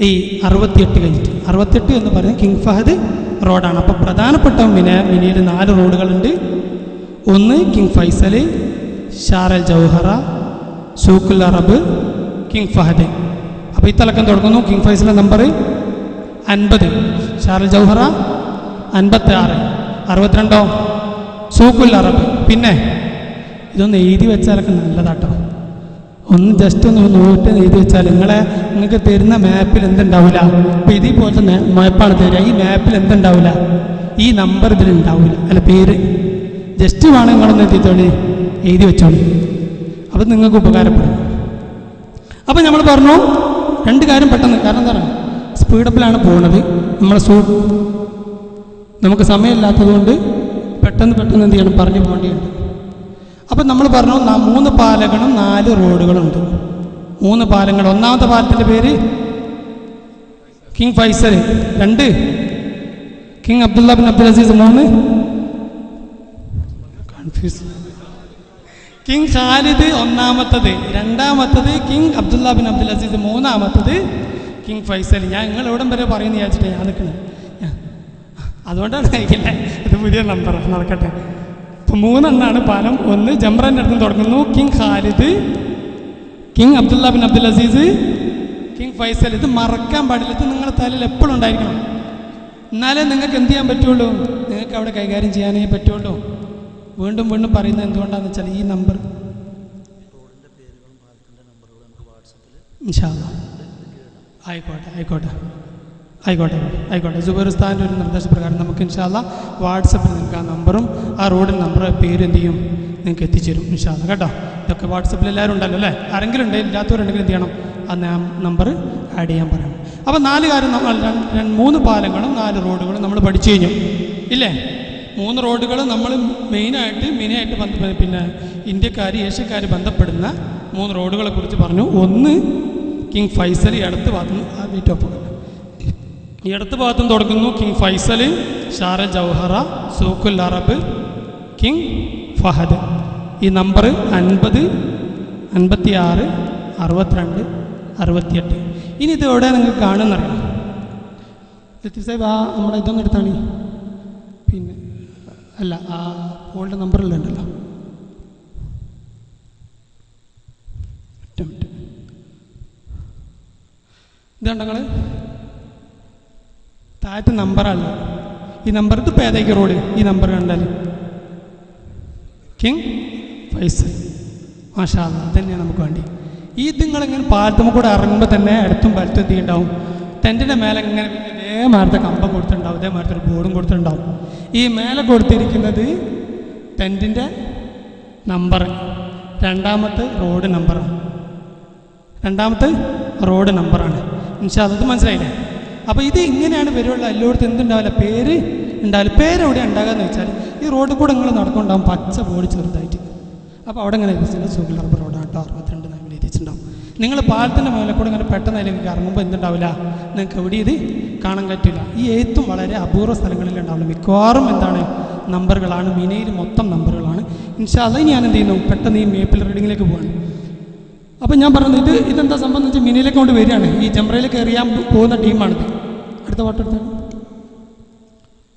ഈ 68 കഴിഞ്ഞിട്ട് 68 എന്ന് പറയുന്നത് കിങ് ഫഹദ് റോഡാണ്. അപ്പോൾ പ്രധാനപ്പെട്ട മിനിയിൽ 4 റോഡുകളുണ്ട്. ഒന്ന് കിങ് ഫൈസൽ, ഷാര ജൗഹറ, സൂഖുൽ അറബ്, കിങ് ഫഹദ്. അപ്പോൾ ഈ തലക്കം തുടങ്ങുന്നു. King ഫൈസലിൻ്റെ number 50, ഷാര Jouhara 56, 62 സൂഖുൽ Arab. പിന്നെ ഇതൊന്ന് എഴുതി വെച്ചാലൊക്കെ നല്ലതാട്ടോ. ഒന്ന് ജസ്റ്റ് ഒന്ന് നോട്ട് എഴുതി വെച്ചാൽ നിങ്ങൾക്ക് തരുന്ന മാപ്പിൽ എന്തുണ്ടാവില്ല. ഇപ്പോൾ ഇതേപോലത്തെ മാപ്പാണ് തരിക. ഈ മാപ്പിൽ എന്തുണ്ടാവില്ല? ഈ നമ്പർ ഇതിലുണ്ടാവില്ല. അല്ല, പേര് ജസ്റ്റ് വേണം നിങ്ങളൊന്ന് എഴുതി വെച്ചോളൂ. അപ്പം നിങ്ങൾക്ക് ഉപകാരപ്പെടും. അപ്പം നമ്മൾ പറഞ്ഞു 2 കാര്യം പെട്ടെന്ന്. കാരണം എന്താണ്? സ്പീഡപ്പിലാണ് പോകുന്നത്. നമുക്ക് സമയമില്ലാത്തതുകൊണ്ട് പെട്ടെന്ന് എന്ത് ചെയ്യണം? പറഞ്ഞു പോകേണ്ടിയുണ്ട്. അപ്പം നമ്മൾ പറഞ്ഞു 3 പാലങ്ങളും 4 റോഡുകളുണ്ട്. 3 പാലങ്ങൾ. ഒന്നാമത്തെ പാലത്തിൻ്റെ പേര് king Faisal, 2 king Abdullah bin Abdul Aziz, 3 king Khalid ഒന്നാമത്തത്, രണ്ടാമത്തത് king Abdullah bin Abdul Aziz, മൂന്നാമത്തത് കിങ് ഫൈസൽ. ഞാൻ നിങ്ങൾ എവിടം വരെ പറയുന്നത് വിചാരിച്ചിട്ട് ഞാൻ നിൽക്കുന്നത്. അതുകൊണ്ടാണ് കഴിക്കില്ല. ഇത് പുതിയ നമ്പർ നടക്കട്ടെ. ഇപ്പം 3 എണ്ണമാണ് പാലം. ഒന്ന് ജംറൻ്റെ അടുത്ത് തുടങ്ങുന്നു. King Khalid, king Abdullah bin Abdul Aziz, king Faisal. ഇത് മറക്കാൻ പാടില്ല. ഇത് നിങ്ങളുടെ തലയിൽ എപ്പോഴും ഉണ്ടായിരിക്കണം. എന്നാലേ നിങ്ങൾക്ക് എന്ത് ചെയ്യാൻ പറ്റുള്ളൂ? നിങ്ങൾക്ക് അവിടെ കൈകാര്യം ചെയ്യാനേ പറ്റുള്ളൂ. വീണ്ടും പറയുന്നത് എന്തുകൊണ്ടാണെന്ന് വെച്ചാൽ ഈ നമ്പർ ഇൻഷാ അല്ലാഹ് ആയിക്കോട്ടെ. സുബൈർ ഉസ്താദിൻ്റെ ഒരു നിർദ്ദേശപ്രകാരം നമുക്ക് ഇൻഷാ അല്ലാഹ് വാട്സപ്പിൽ നിങ്ങൾക്ക് ആ നമ്പറും ആ റോഡിൻ്റെ നമ്പർ പേര് എന്ത് ചെയ്യും? നിങ്ങൾക്ക് എത്തിച്ചേരും ഇൻഷാ അല്ലാഹ് കേട്ടോ. ഇതൊക്കെ വാട്സപ്പിൽ എല്ലാവരും ഉണ്ടല്ലോ അല്ലേ? ആരെങ്കിലും ഉണ്ടെങ്കിൽ ഇല്ലാത്തവരുണ്ടെങ്കിൽ എന്ത് ചെയ്യണം? ആ നമ്പർ ആഡ് ചെയ്യാൻ പറയണം. അപ്പോൾ 4 കാര്യം നമ്മൾ 3 പാലങ്ങളും 4 റോഡുകളും നമ്മൾ പഠിച്ചു കഴിഞ്ഞു ഇല്ലേ? 3 റോഡുകൾ നമ്മൾ മെയിനായിട്ട് പിന്നെ ഇന്ത്യക്കാർ ഏഷ്യക്കാർ ബന്ധപ്പെടുന്ന 3 റോഡുകളെ കുറിച്ച് പറഞ്ഞു. ഒന്ന് കിങ് ഫൈസൽ, ഇടത്ത് ഭാഗത്തുനിന്ന് ആ വീട്ടൊപ്പ് ഈ ഇടത്ത് ഭാഗത്തുനിന്ന് തുടങ്ങുന്നു കിങ് ഫൈസൽ, ഷാർ അൽ ജൗഹറ, സൂഖുൽ അറബ്, കിങ് ഫഹദ്. ഈ നമ്പർ 50, 56, 62, 68. ഇനി ഇത് എവിടെ നിങ്ങൾക്ക് കാണുമെന്നറിയാം. ലത്തീഫ് സാഹിബ് ആ നമ്മുടെ ഇതൊന്നും എടുത്താണ്, പിന്നെ അല്ല ആ ഓൾഡ് നമ്പറിലുണ്ടല്ലോ, ഇതുണ്ട് നിങ്ങൾ താഴത്തെ നമ്പറല്ല ഈ നമ്പർ. ഇത് പേതയ്ക്ക് റോഡ്, ഈ നമ്പർ കണ്ടാൽ കിങ് ഫൈസൽ. മാഷാ അല്ലാഹ്, തന്നെയാണ് നമുക്ക് വേണ്ടി. ഈ നിങ്ങളിങ്ങനെ പാലത്തുമ്മ കൂടെ ഇറങ്ങുമ്പോൾ തന്നെ അടുത്തും വലത്തും എത്തിയിട്ടുണ്ടാവും. ടെൻറ്റിൻ്റെ മേലെ ഇങ്ങനെ ഇതേമാരത്തെ കമ്പം കൊടുത്തിട്ടുണ്ടാവും, ഇതേമാരത്തെ ഒരു ബോർഡും കൊടുത്തിട്ടുണ്ടാവും. ഈ മേലെ കൊടുത്തിരിക്കുന്നത് ടെൻറ്റിൻ്റെ നമ്പർ, രണ്ടാമത്തെ റോഡ് നമ്പറാണ്. ഇൻഷാ അല്ലാഹ് ഇത് മനസ്സിലായില്ലേ? അപ്പോൾ ഇത് ഇങ്ങനെയാണ് വരുള്ള. എല്ലായിടത്തും എന്തുണ്ടാവില്ല, പേര് ഉണ്ടാവില്ല. പേരെവിടെ ഉണ്ടാകാന്ന് വെച്ചാൽ ഈ റോഡിൽ കൂടെ നിങ്ങൾ നടക്കുന്നുണ്ടാവും പച്ച ബോർഡ് ചെറുതായിട്ട്. അപ്പോൾ അവിടെ ഇങ്ങനെ എഴുതിച്ചിട്ടുണ്ട് സൂഖുൽ അറബ് റോഡാണ് കേട്ടോ, 62 നാമിൽ എഴുതിച്ചിട്ടുണ്ടാവും. നിങ്ങൾ പാലത്തിൻ്റെ മേലെ കൂടെ ഇങ്ങനെ പെട്ടെന്ന് അതിലേക്ക് ഇറങ്ങുമ്പോൾ എന്തുണ്ടാവില്ല, നിങ്ങൾക്ക് എവിടെ ഇത് കാണാൻ പറ്റില്ല. ഈ എഴുത്തും വളരെ അപൂർവ സ്ഥലങ്ങളിൽ ഉണ്ടാവില്ല. മിക്കവാറും എന്താണ് നമ്പറുകളാണ്, മിനയിൽ മൊത്തം നമ്പറുകളാണ്. ഇൻഷാ അല്ലാഹ് ഞാൻ എന്ത് ചെയ്യുന്നു, പെട്ടെന്ന് ഈ മേപ്പിൾ റീഡിങ്ങിലേക്ക് പോവാണ്. അപ്പം ഞാൻ പറഞ്ഞത് ഇതെന്താ സംഭവം എന്ന് വെച്ചാൽ മിനയിലേക്ക് കൊണ്ട് വരികയാണ്. ഈ ജംറയിലേക്ക് എറിയാൻ പോകുന്ന ടീമാണിത്. അടുത്ത പാട്ടെടുത്ത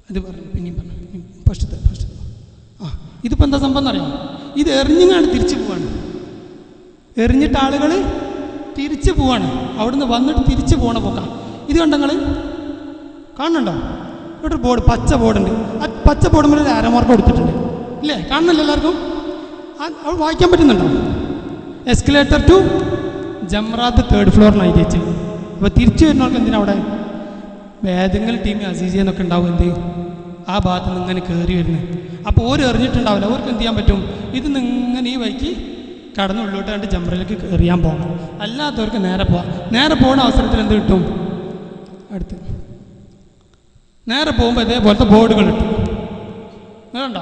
അത് പറഞ്ഞു, പിന്നെയും പറഞ്ഞു ഫസ്റ്റ് ആ ഇതിപ്പോൾ എന്താ സംഭവം എന്നറിയാം. ഇത് എറിഞ്ഞിങ്ങാണ് തിരിച്ചു പോവാണ്. എറിഞ്ഞിട്ട് ആളുകൾ തിരിച്ചു പോവാണ്. അവിടുന്ന് വന്നിട്ട് തിരിച്ചു പോകണ പോക്കാം. ഇത് കണ്ടങ്ങൾ കാണുന്നുണ്ടോ? ഇവിടെ ഒരു ബോർഡ്, പച്ച ബോർഡുണ്ട്. ആ പച്ച ബോർഡ് മേലെ ഒരു അരമാർക്ക് കൊടുത്തിട്ടുണ്ട് ഇല്ലേ? കാണുന്നില്ല എല്ലാവർക്കും? അവിടെ വായിക്കാൻ പറ്റുന്നുണ്ടോ? എസ്കലേറ്റർ ടു ജംറാത്ത് 3rd floor എഴുതി വെച്ച്. അപ്പോൾ തിരിച്ചു വരുന്നവർക്ക് എന്തിനാ അവിടെ ഏതെങ്കിലും ടീം അസീസിയ എന്നൊക്കെ ഉണ്ടാവും എന്ത് ആ ഭാഗത്ത് നിന്ന് ഇങ്ങനെ കയറി വരുന്നത്. അപ്പോൾ ഓര് എറിഞ്ഞിട്ടുണ്ടാവില്ല. അവർക്ക് എന്ത് ചെയ്യാൻ പറ്റും, ഇത് ഇങ്ങനെ ഈ വഴിക്ക് കടന്നുള്ളിലോട്ട് കണ്ട് ജംറയിലേക്ക് എറിയാൻ പോകണം. അല്ലാത്തവർക്ക് നേരെ പോകാം. നേരെ പോകുന്ന അവസരത്തിൽ എന്ത് കിട്ടും, അടുത്ത് നേരെ പോകുമ്പോൾ ഇതേപോലത്തെ ബോർഡുകൾ കിട്ടും. വേണ്ട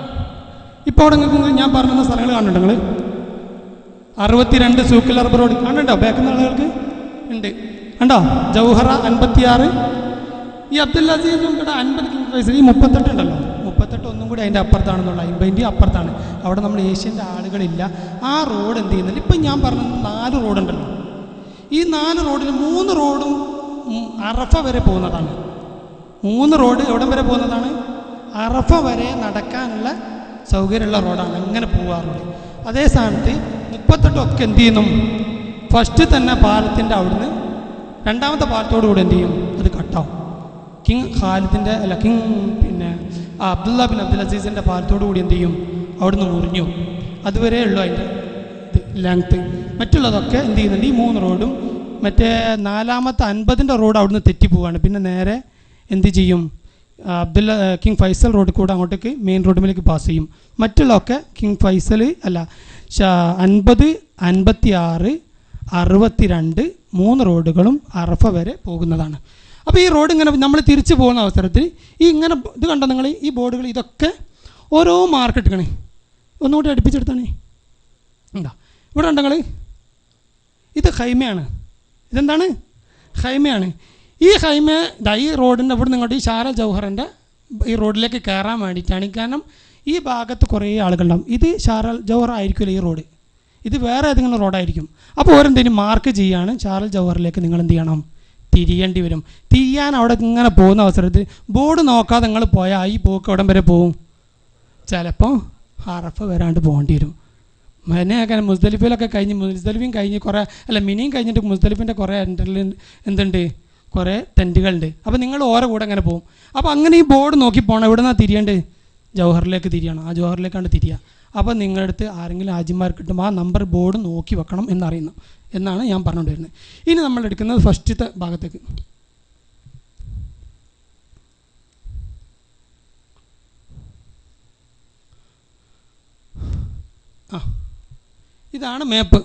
ഇപ്പോൾ അവിടെ നിങ്ങൾക്ക് ഞാൻ പറഞ്ഞ സ്ഥലങ്ങൾ കാണുന്നുണ്ട്. നിങ്ങൾ 62 സൂഖുൽ അറബ് റോഡ് കാണുന്നുണ്ടോ? ബാക്കുന്ന ആളുകൾക്ക് ഉണ്ട് കണ്ടോ? ജൗഹറ 56, ഈ അബ്ദുൽ അസീസും കൂടെ 50 കിങ് ഫൈസൽ, ഈ 38 ഉണ്ടല്ലോ, 38 ഒന്നും കൂടി അതിൻ്റെ അപ്പുറത്താണെന്നുള്ള 50 അപ്പുറത്താണ്. അവിടെ നമ്മൾ ഏഷ്യൻ്റെ ആളുകളില്ല. ആ റോഡ് എന്ത് ചെയ്യുന്നില്ല. ഇപ്പം ഞാൻ പറഞ്ഞത് 4 റോഡുണ്ടല്ലോ. ഈ 4 റോഡിൽ 3 റോഡും അറഫ വരെ പോകുന്നതാണ്. 3 റോഡ് എവിടം വരെ പോകുന്നതാണ്? അറഫ വരെ നടക്കാനുള്ള സൗകര്യമുള്ള റോഡാണ്. അങ്ങനെ പോകാറുണ്ട്. അതേ സ്ഥാനത്ത് 38 ഒക്കെ എന്ത് ചെയ്യുന്നു, ഫസ്റ്റ് തന്നെ പാലത്തിൻ്റെ അവിടുന്ന് രണ്ടാമത്തെ പാലത്തോടു കൂടി എന്ത് ചെയ്യും, അത് കട്ടാവും. കിങ് ഖാലിദിൻ്റെ അല്ല കിങ് പിന്നെ അബ്ദുള്ള ബിൻ അബ്ദുൽ അസീസിൻ്റെ പാലത്തോടു കൂടി എന്ത് ചെയ്യും, അവിടുന്ന് മുറിഞ്ഞു. അതുവരെ ഉള്ളൂ അതിൻ്റെ ലെങ്ത്ത്. മറ്റുള്ളതൊക്കെ എന്ത് ചെയ്യുന്നുണ്ട്, ഈ 3 റോഡും മറ്റേ 4ാമത്തെ 50ൻ്റെ റോഡ് അവിടുന്ന് തെറ്റിപ്പോവാണ്. പിന്നെ നേരെ എന്ത് ചെയ്യും, കിങ് ഫൈസൽ റോഡ് കൂടെ അങ്ങോട്ടേക്ക് മെയിൻ റോഡിലേക്ക് പാസ് ചെയ്യും. മറ്റുള്ളതൊക്കെ കിങ് ഫൈസൽ അല്ല 50, 56, 62 3 റോഡുകളും അറഫ വരെ പോകുന്നതാണ്. അപ്പോൾ ഈ റോഡ് ഇങ്ങനെ നമ്മൾ തിരിച്ചു പോകുന്ന അവസരത്തിൽ ഈ ഇങ്ങനെ ഇത് കണ്ടോ നിങ്ങൾ, ഈ ബോർഡുകൾ ഇതൊക്കെ ഓരോ മാർക്ക് ഇട്ടിക്കണേ. ഒന്നുകൂടി അടുപ്പിച്ചെടുത്താണേ. എന്താ ഇവിടെ ഉണ്ടോ നിങ്ങൾ, ഇത് ഹൈമയാണ്. ഇതെന്താണ്? ഹൈമയാണ്. ഈ ഹൈമ ഈ റോഡിൻ്റെ ഇവിടെ നിങ്ങോട്ട് ഈ ഷാർ അൽ ജൗഹറിൻ്റെ ഈ റോഡിലേക്ക് കയറാൻ വേണ്ടിയിട്ടാണ്. കാരണം ഈ ഭാഗത്ത് കുറേ ആളുകളുണ്ടാവും. ഇത് ഷാർ അൽ ജൗഹർ ആയിരിക്കില്ല ഈ റോഡ്, ഇത് വേറെ ഏതെങ്കിലും റോഡായിരിക്കും. അപ്പോൾ ഓരെന്തെങ്കിലും മാർക്ക് ചെയ്യുകയാണ്, ഷാർ അൽ ജൗഹറിലേക്ക് നിങ്ങൾ എന്ത് ചെയ്യണം, തിരിയേണ്ടി വരും. തിരിയാൻ അവിടെ ഇങ്ങനെ പോകുന്ന അവസരത്തിൽ ബോർഡ് നോക്കാതെ നിങ്ങൾ പോയാൽ ഈ പോക്ക് എവിടം വരെ പോവും, ചിലപ്പോൾ അറഫ വരാണ്ട് പോകേണ്ടി വരും. അങ്ങനെ മുസ്ദലിഫയിലൊക്കെ കഴിഞ്ഞ്, മുസ്ദലിഫയും കഴിഞ്ഞ് കുറേ അല്ല മിനിയും കഴിഞ്ഞിട്ട് മുസ്ദലിഫിൻ്റെ കുറേ എൻട്രിൽ എന്തുണ്ട്, കുറേ ടെൻറ്റുകളുണ്ട്. അപ്പോൾ നിങ്ങൾ ഓരോ കൂടെ അങ്ങനെ പോകും. അപ്പോൾ അങ്ങനെ ഈ ബോർഡ് നോക്കി പോകണം. എവിടെ നിന്നാണ് തിരിയേണ്ടത്, ജൗഹറിലേക്ക് തിരിയണം. ആ ജൗഹറിലേക്കാണ് തിരിയുക. അപ്പോൾ നിങ്ങളുടെ അടുത്ത് ആരെങ്കിലും ഹാജിമാർ കിട്ടുമ്പോൾ ആ നമ്പർ ബോർഡ് നോക്കി വെക്കണം എന്നറിയുന്നു എന്നാണ് ഞാൻ പറഞ്ഞുകൊണ്ട് വരുന്നത്. ഇനി നമ്മൾ എടുക്കുന്നത് ഫസ്റ്റത്തെ ഭാഗത്തേക്ക്. ഇതാണ് മാപ്പ്.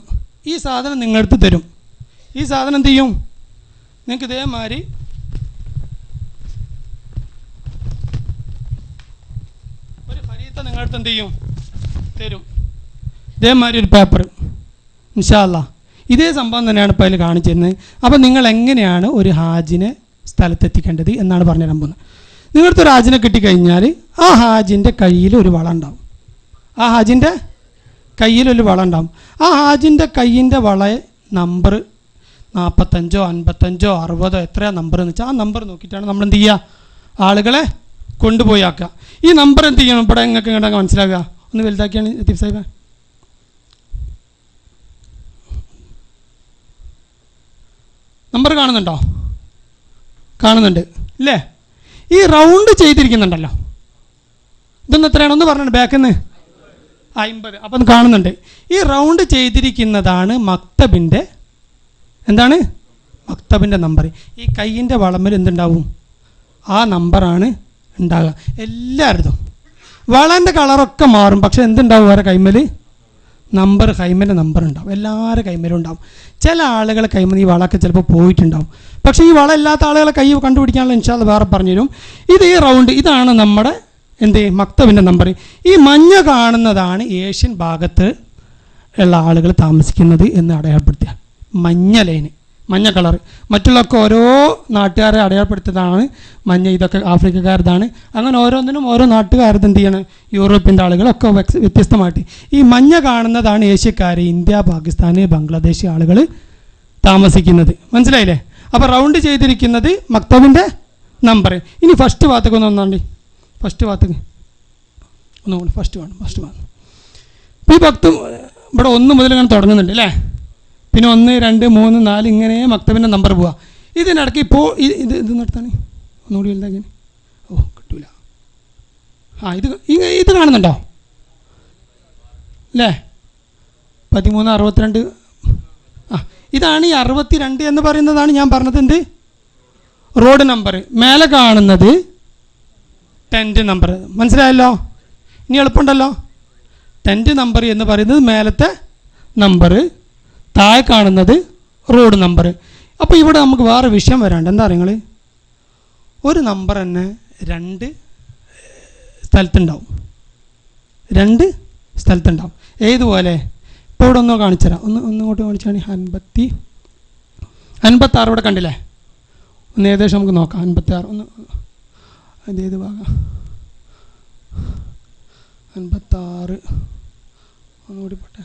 ഈ സാധനം നിങ്ങളടുത്ത് തരും. ഈ സാധനം എന്ത് ചെയ്യും, നിങ്ങൾക്ക് ഇതേമാതിരി ഒരു ഫരീത്ത നിങ്ങളടുത്ത് എന്ത് ചെയ്യും, തരും. ഇതേമാതിരി ഒരു പേപ്പർ ഇൻഷാ അല്ലാ. ഇതേ സംഭവം തന്നെയാണ് ഇപ്പോൾ അതിൽ കാണിച്ചിരുന്നത്. അപ്പോൾ നിങ്ങൾ എങ്ങനെയാണ് ഒരു ഹാജിനെ സ്ഥലത്തെത്തിക്കേണ്ടത് എന്നാണ് പറഞ്ഞുതരാൻ പോകുന്നത്. നിങ്ങളുടെ ഒരു ഹാജിനെ കിട്ടിക്കഴിഞ്ഞാൽ ആ ഹാജിൻ്റെ കയ്യിൽ ഒരു വള ഉണ്ടാവും. ആ ഹാജിൻ്റെ കയ്യിലൊരു വള ഉണ്ടാവും. ആ ഹാജിൻ്റെ കയ്യിൻ്റെ വള നമ്പർ 45, 55, 60 എത്രയാണ് നമ്പർ എന്ന് വെച്ചാൽ ആ നമ്പർ നോക്കിയിട്ടാണ് നമ്മൾ എന്ത് ചെയ്യുക, ആളുകളെ കൊണ്ടുപോയി ആക്കുക. ഈ നമ്പർ എന്ത് ചെയ്യണം, ഇവിടെ നിങ്ങൾക്ക് ഇങ്ങോട്ട് മനസ്സിലാക്കുക. ഒന്ന് വലുതാക്കിയാണ് ലത്തീഫ് സാഹിബ്. നമ്പർ കാണുന്നുണ്ടോ? കാണുന്നുണ്ട് ഇല്ലേ? ഈ റൗണ്ട് ചെയ്തിരിക്കുന്നുണ്ടല്ലോ, ഇതൊന്ന് എത്രയാണ് ഒന്ന് പറഞ്ഞിട്ട് ബാക്കിൽ നിന്ന് 50. അപ്പം കാണുന്നുണ്ട്. ഈ റൗണ്ട് ചെയ്തിരിക്കുന്നതാണ് മക്തബിൻ്റെ എന്താണ്, മക്തബിൻ്റെ നമ്പർ. ഈ കയ്യിൻ്റെ വളമ്പിൽ എന്തുണ്ടാവും, ആ നമ്പറാണ് ഉണ്ടാകുക. എല്ലാവരും വളൻ്റെ കളറൊക്കെ മാറും, പക്ഷെ എന്തുണ്ടാവും വേറെ കൈമൽ നമ്പർ, കൈമേൻ്റെ നമ്പർ ഉണ്ടാവും. എല്ലാവരുടെ കൈമേലും ഉണ്ടാവും. ചില ആളുകളെ കൈമൽ ഈ വളമൊക്കെ ചിലപ്പോൾ പോയിട്ടുണ്ടാവും. പക്ഷേ ഈ വള ഇല്ലാത്ത ആളുകളെ കൈ കണ്ടുപിടിക്കാനുള്ള ഇൻഷാ അല്ലാഹ് വേറെ പറഞ്ഞുതരും. ഇത് ഈ റൗണ്ട് ഇതാണ് നമ്മുടെ എന്ത് മക്തബിൻ്റെ നമ്പർ. ഈ മഞ്ഞ കാണുന്നതാണ് ഏഷ്യൻ ഭാഗത്ത് ഉള്ള ആളുകൾ താമസിക്കുന്നത് എന്ന് അടയാളപ്പെടുത്തുക. മഞ്ഞ ലൈന്, മഞ്ഞ കളർ. മറ്റുള്ളതൊക്കെ ഓരോ നാട്ടുകാരെ അടയാളപ്പെടുത്തിയതാണ് മഞ്ഞ. ഇതൊക്കെ ആഫ്രിക്കക്കാരതാണ്. അങ്ങനെ ഓരോന്നിനും ഓരോ നാട്ടുകാരത് എന്ത് ചെയ്യണം, യൂറോപ്യൻ്റെ ആളുകളൊക്കെ വ്യത്യസ്തമായിട്ട്. ഈ മഞ്ഞ കാണുന്നതാണ് ഏഷ്യക്കാർ, ഇന്ത്യ, പാകിസ്ഥാൻ, ബംഗ്ലാദേശ് ആളുകൾ താമസിക്കുന്നത്. മനസ്സിലായില്ലേ? അപ്പോൾ റൗണ്ട് ചെയ്തിരിക്കുന്നത് മക്തബിൻ്റെ നമ്പർ. ഇനി ഫസ്റ്റ് ഭാഗത്തേക്ക് ഒന്ന് ഒന്നാണ്ട്, ഫസ്റ്റ് ഭാഗത്തേക്ക് ഒന്നുകൂടി, ഫസ്റ്റ് വേണം. ഇപ്പോൾ ഈ ഭക്തും ഇവിടെ 1 മുതൽ ഇങ്ങനെ തുടങ്ങുന്നുണ്ട് അല്ലേ? പിന്നെ 1, 2, 3, 4 ഇങ്ങനെ മക്തബിൻ്റെ നമ്പർ പോവുക. ഇതിനിടയ്ക്ക് ഇപ്പോൾ ഇത് നടത്താണ് ഒന്നുകൂടി വലുതാക്കി. ഓ കിട്ടൂല. ഇത് കാണുന്നുണ്ടോ അല്ലേ? 13, 62. ഇതാണ് ഈ 62 എന്ന് പറയുന്നതാണ് ഞാൻ പറഞ്ഞത് എന്ത്, റോഡ് നമ്പർ. മേലെ കാണുന്നത് ടെൻറ്റ് നമ്പർ. മനസ്സിലായല്ലോ? ഇനി എളുപ്പമുണ്ടല്ലോ. ടെൻറ്റ് നമ്പർ എന്ന് പറയുന്നത് മേലത്തെ നമ്പർ, താഴെ കാണുന്നത് റോഡ് നമ്പർ. അപ്പോൾ ഇവിടെ നമുക്ക് വേറെ വിഷയം വരാണ്ട്. എന്താ പറയുക, ഒരു നമ്പർ തന്നെ 2 സ്ഥലത്തുണ്ടാവും. 2 സ്ഥലത്തുണ്ടാവും. ഏതുപോലെ ഇപ്പോൾ ഇവിടെ ഒന്ന് കാണിച്ചുതരാം. ഒന്നിങ്ങോട്ട് കാണിച്ചാണ്. 56 ഇവിടെ കണ്ടില്ലേ? ഒന്ന് ഏകദേശം നമുക്ക് നോക്കാം. 56 ഒന്ന് അതേത് ഭാഗം? 56 ഒന്നുകൂടി പോട്ടെ.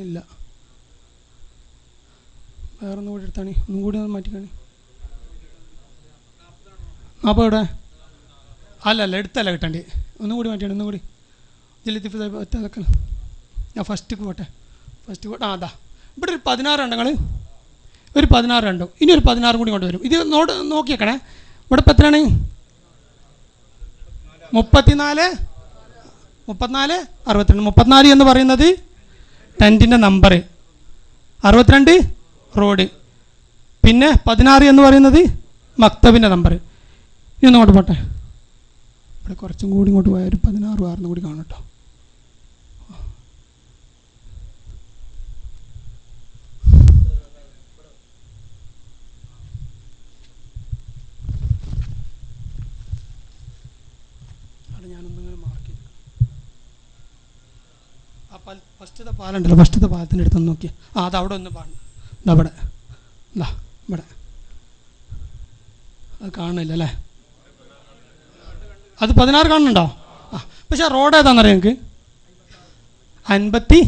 ഇല്ല, വേറെ ഒന്നും കൂടി എടുത്താണ്. ഒന്നും കൂടി ഒന്ന് മാറ്റിക്കാണി. അപ്പോൾ ഇവിടെ അല്ല എടുത്തല്ല കിട്ടണ്ടേ. ഒന്നും കൂടി മാറ്റിയാണ്. ഒന്നും കൂടി ലത്തീഫ് സാഹിബ് അതൊക്കെ ഞാൻ ഫസ്റ്റിക്ക് പോട്ടെ. അതാ ഇവിടെ ഒരു 16 ഉണ്ടെങ്കിൽ ഒരു 16 ഉണ്ടോ. ഇനി ഒരു 16 കൂടി കൊണ്ടുവരും. ഇത് നോക്കിയേക്കണേ. ഇവിടെ ഇപ്പം എത്രയാണ്? 34, 62. 34 എന്ന് പറയുന്നത് ടെൻറ്റിൻ്റെ നമ്പർ, 62 റോഡ്, പിന്നെ 16 എന്ന് പറയുന്നത് മക്തബിൻ്റെ നമ്പർ. ഇനി ഒന്ന് ഇങ്ങോട്ട് പോട്ടെ. ഇവിടെ കുറച്ചും കൂടി ഇങ്ങോട്ട് പോയാൽ ഒരു 16, 6 കൂടി കാണും കേട്ടോ. ഞാനൊന്നിങ്ങനെ മാർക്ക് ചെയ്തു. ആ ഫസ്റ്റത്തെ പാലുണ്ടല്ലോ, ഫസ്റ്റത്തെ പാലത്തിൻ്റെ അടുത്തൊന്ന് നോക്കിയാൽ അത് അവിടെ ഒന്ന് പാടും. ഇവിടെ ഇവിടെ അത് കാണുന്നില്ല അല്ലേ? അത് 16 കാണുന്നുണ്ടോ? പക്ഷേ റോഡ് ഏതാണെന്നറിയാം നിങ്ങൾക്ക്? 56.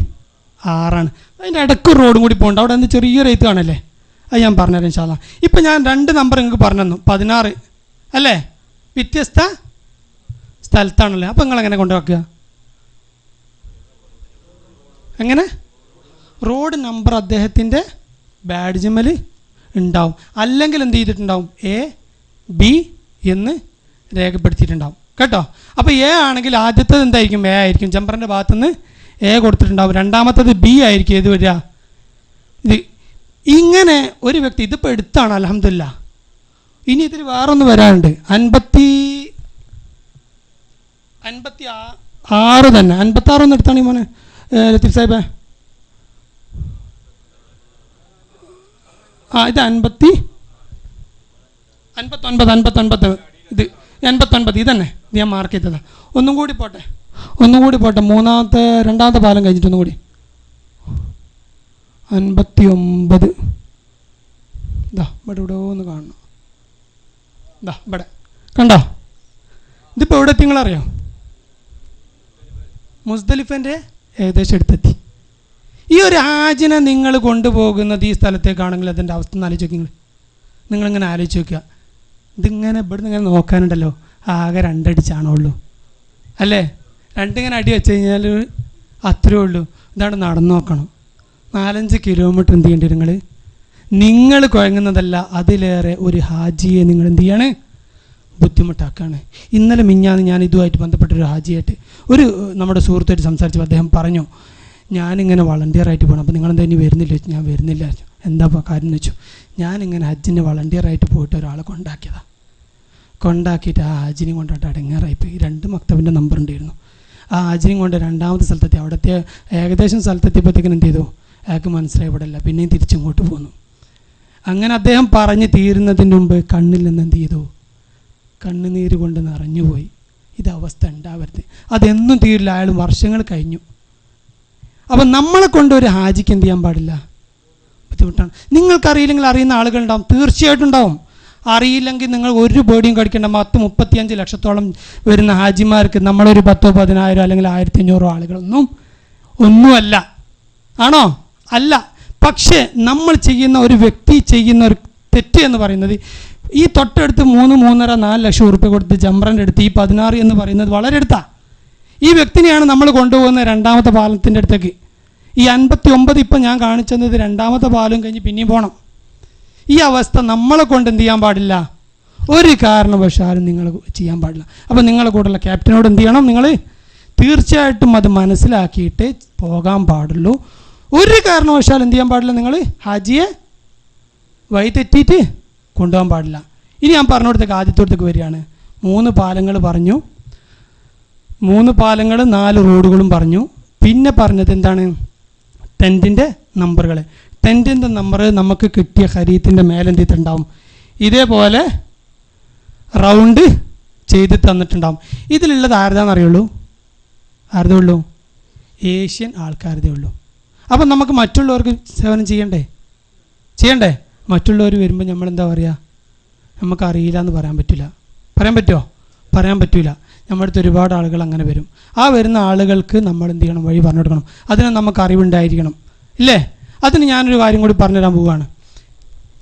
അതിൻ്റെ ഇടയ്ക്ക് റോഡും കൂടി പോകുന്നുണ്ട്. അവിടെ എന്ത് ചെറിയൊരു എഴുത്ത് കാണല്ലേ? അത് ഞാൻ പറഞ്ഞുതരാം ഇൻഷാ അല്ലാഹ്. ഇപ്പം ഞാൻ 2 നമ്പർ നിങ്ങൾക്ക് പറഞ്ഞു തന്നു. 16 അല്ലേ? വ്യത്യസ്ത സ്ഥലത്താണല്ലേ? അപ്പം നിങ്ങളെങ്ങനെ കൊണ്ടുവയ്ക്കുക? എങ്ങനെ? റോഡ് നമ്പർ അദ്ദേഹത്തിൻ്റെ ബാഡ്ജിമൽ ഉണ്ടാവും. അല്ലെങ്കിൽ എന്ത് ചെയ്തിട്ടുണ്ടാവും? AB എന്ന് രേഖപ്പെടുത്തിയിട്ടുണ്ടാവും കേട്ടോ. അപ്പോൾ A ആണെങ്കിൽ ആദ്യത്തേത് എന്തായിരിക്കും? A ആയിരിക്കും. ജമ്പറിൻ്റെ ഭാഗത്തുനിന്ന് A കൊടുത്തിട്ടുണ്ടാവും. രണ്ടാമത്തേത് B ആയിരിക്കും. ഏത് വരിക? ഇത് ഇങ്ങനെ ഒരു വ്യക്തി ഇതിപ്പോൾ എടുത്താണ് അൽഹംദുലില്ലാ. ഇനി ഇതിൽ വേറൊന്ന് വരാനുണ്ട്. 56 തന്നെ. 56 ഒന്ന് എടുത്താണ് ഈ മോനെ ലത്തീഫ് സാഹിബേ. ഇത് 59 ഇത് 89 ഇതന്നെ. ഇത് ഞാൻ മാർക്ക് ചെയ്തതാണ്. ഒന്നും കൂടി പോട്ടെ. ഒന്നുകൂടി പോട്ടെ, രണ്ടാമത്തെ പാലം കഴിഞ്ഞിട്ട് ഒന്നുകൂടി 59. ഇതാ ഇവിടെ ഒന്ന് കാണണം. ഇതാ ഇവിടെ കണ്ടോ? ഇതിപ്പോൾ എവിടെ എത്തി നിങ്ങളറിയാം? മുസ്ദലിഫൻ്റെ ഏകദേശം എടുത്തെത്തി. ഈ ഒരു ഹാജിനെ നിങ്ങൾ കൊണ്ടുപോകുന്നത് ഈ സ്ഥലത്തേക്കാണെങ്കിൽ അതിൻ്റെ അവസ്ഥ ഒന്ന് ആലോചിച്ച് നോക്കി. നിങ്ങളിങ്ങനെ ആലോചിച്ച് നോക്കുക. ഇതിങ്ങനെ ഇവിടെ ഇങ്ങനെ നോക്കാനുണ്ടല്ലോ, ആകെ 2 അടി ചാണമുള്ളൂ അല്ലേ? 2 ഇങ്ങനെ അടി വെച്ച് കഴിഞ്ഞാൽ അത്രേ ഉള്ളൂ. ഇതാണ് നടന്നു നോക്കണം. 4-5 കിലോമീറ്റർ എന്ത് ചെയ്യേണ്ടി വരും? നിങ്ങൾ കുഴങ്ങുന്നതല്ല, അതിലേറെ ഒരു ഹാജിയെ നിങ്ങൾ എന്ത് ചെയ്യാണ്? ബുദ്ധിമുട്ടാക്കുകയാണ്. ഇന്നലെ മിഞ്ഞാന്ന് ഞാൻ ഇതുമായിട്ട് ബന്ധപ്പെട്ടൊരു ഹാജിയായിട്ട് നമ്മുടെ സുഹൃത്തായിട്ട് സംസാരിച്ചപ്പോൾ അദ്ദേഹം പറഞ്ഞു, ഞാനിങ്ങനെ വളണ്ടിയറായിട്ട് പോകണം. അപ്പോൾ നിങ്ങളെന്താ ഇനി വരുന്നില്ല? ഞാൻ വരുന്നില്ല. എന്താ കാര്യം എന്ന് വെച്ചു, ഞാനിങ്ങനെ ഹജ്ജിന് വളണ്ടിയറായിട്ട് പോയിട്ട് ഒരാളെ കൊണ്ടാക്കിയിട്ട് ആ ഹാജിനെയും കൊണ്ടിട്ട് അടങ്ങാറായിപ്പോയി. 2 മക്തബിൻ്റെ നമ്പർ ഉണ്ടായിരുന്നു. ആ ഹാജിനെയും കൊണ്ട് 2ാമത്തെ സ്ഥലത്തെത്തി. അവിടുത്തെ ഏകദേശം സ്ഥലത്തെത്തിയപ്പോഴത്തേക്കിനും എന്ത് ചെയ്തു? അയാൾക്ക് മനസ്സിലായി ഇവിടെയല്ല. പിന്നെയും തിരിച്ചിങ്ങോട്ട് പോന്നു. അങ്ങനെ അദ്ദേഹം പറഞ്ഞ് തീരുന്നതിന് മുമ്പ് കണ്ണിൽ നിന്ന് എന്ത് ചെയ്തു? കണ്ണുനീര് കൊണ്ട് നിറഞ്ഞുപോയി. ഇതവസ്ഥ ഉണ്ടാവരുത്. അതെന്നും തീരില്ല. അയാൾ വർഷങ്ങൾ കഴിഞ്ഞു. അപ്പം നമ്മളെ കൊണ്ട് ഒരു ഹാജിക്ക് എന്ത് ചെയ്യാൻ പാടില്ല? ബുദ്ധിമുട്ടാണ്. നിങ്ങൾക്കറിയില്ലെങ്കിൽ അറിയുന്ന ആളുകളുണ്ടാവും, തീർച്ചയായിട്ടും ഉണ്ടാവും. അറിയില്ലെങ്കിൽ നിങ്ങൾ ഒരു പേടിയും കടിക്കേണ്ട. 35 ലക്ഷത്തോളം വരുന്ന ഹാജിമാർക്ക് നമ്മളൊരു 10,000 10,000 അല്ലെങ്കിൽ 1,500 ആളുകളൊന്നും ഒന്നുമല്ല. ആണോ? അല്ല. പക്ഷേ നമ്മൾ ചെയ്യുന്ന ഒരു വ്യക്തി ചെയ്യുന്ന ഒരു തെറ്റ് എന്ന് പറയുന്നത്, ഈ തൊട്ടടുത്ത് 3, 3.5, 4 ലക്ഷം ഉറുപ്പിക കൊടുത്ത് ജംറൻ്റെ അടുത്ത് ഈ 16 എന്ന് പറയുന്നത് വളരെ അടുത്താണ്. ഈ വ്യക്തിനെയാണ് നമ്മൾ കൊണ്ടുപോകുന്ന 2ാമത്തെ പാലത്തിൻ്റെ അടുത്തേക്ക്. ഈ 59 ഇപ്പം ഞാൻ കാണിച്ചത് 2ാമത്തെ പാലം കഴിഞ്ഞ് പിന്നെയും പോകണം. ഈ അവസ്ഥ നമ്മളെ കൊണ്ട് എന്ത് ചെയ്യാൻ പാടില്ല? ഒരു കാരണവശാലും നിങ്ങൾ ചെയ്യാൻ പാടില്ല. അപ്പോൾ നിങ്ങളെ കൂടെയുള്ള ക്യാപ്റ്റനോട് എന്ത് ചെയ്യണം? നിങ്ങൾ തീർച്ചയായിട്ടും അത് മനസ്സിലാക്കിയിട്ട് പോകാൻ പാടുള്ളൂ. ഒരു കാരണവശാലും എന്ത് ചെയ്യാൻ പാടില്ല? നിങ്ങൾ ഹാജിയെ വഴി തെറ്റിയിട്ട് കൊണ്ടുപോകാൻ പാടില്ല. ഇനി ഞാൻ പറഞ്ഞിടത്തേക്ക് ആദ്യത്തോടത്തേക്ക് വരികയാണ്. 3 പാലങ്ങൾ പറഞ്ഞു, 3 പാലങ്ങൾ 4 റോഡുകളും പറഞ്ഞു. പിന്നെ പറഞ്ഞത് എന്താണ്? ടെൻറ്റിൻ്റെ നമ്പറുകൾ. ടെൻറ്റിൻ്റെ നമ്പർ നമുക്ക് കിട്ടിയ ഖരീത്തിൻ്റെ മേലെന്ത് ചെയ്തിട്ടുണ്ടാവും? ഇതേപോലെ റൗണ്ട് ചെയ്ത് തന്നിട്ടുണ്ടാവും. ഇതിലുള്ളത് ആരുതാണെന്ന് അറിയുള്ളൂ? ആരുതേ ഉള്ളൂ? ഏഷ്യൻ ആൾക്കാരുതേ ഉള്ളൂ. അപ്പം നമുക്ക് മറ്റുള്ളവർക്ക് സേവനം ചെയ്യണ്ടേ? മറ്റുള്ളവർ വരുമ്പോൾ നമ്മളെന്താ പറയുക? നമുക്കറിയില്ല എന്ന് പറയാൻ പറ്റില്ല. പറയാൻ പറ്റുമോ? പറയാൻ പറ്റില്ല. നമ്മുടെ അടുത്ത് ഒരുപാട് ആളുകൾ അങ്ങനെ വരും. ആ വരുന്ന ആളുകൾക്ക് നമ്മൾ എന്ത് ചെയ്യണം? വഴി പറഞ്ഞു കൊടുക്കണം. അതിന് നമുക്ക് അറിവുണ്ടായിരിക്കണം, ഇല്ലേ? അതിന് ഞാനൊരു കാര്യം കൂടി പറഞ്ഞുതരാൻ പോവുകയാണ്.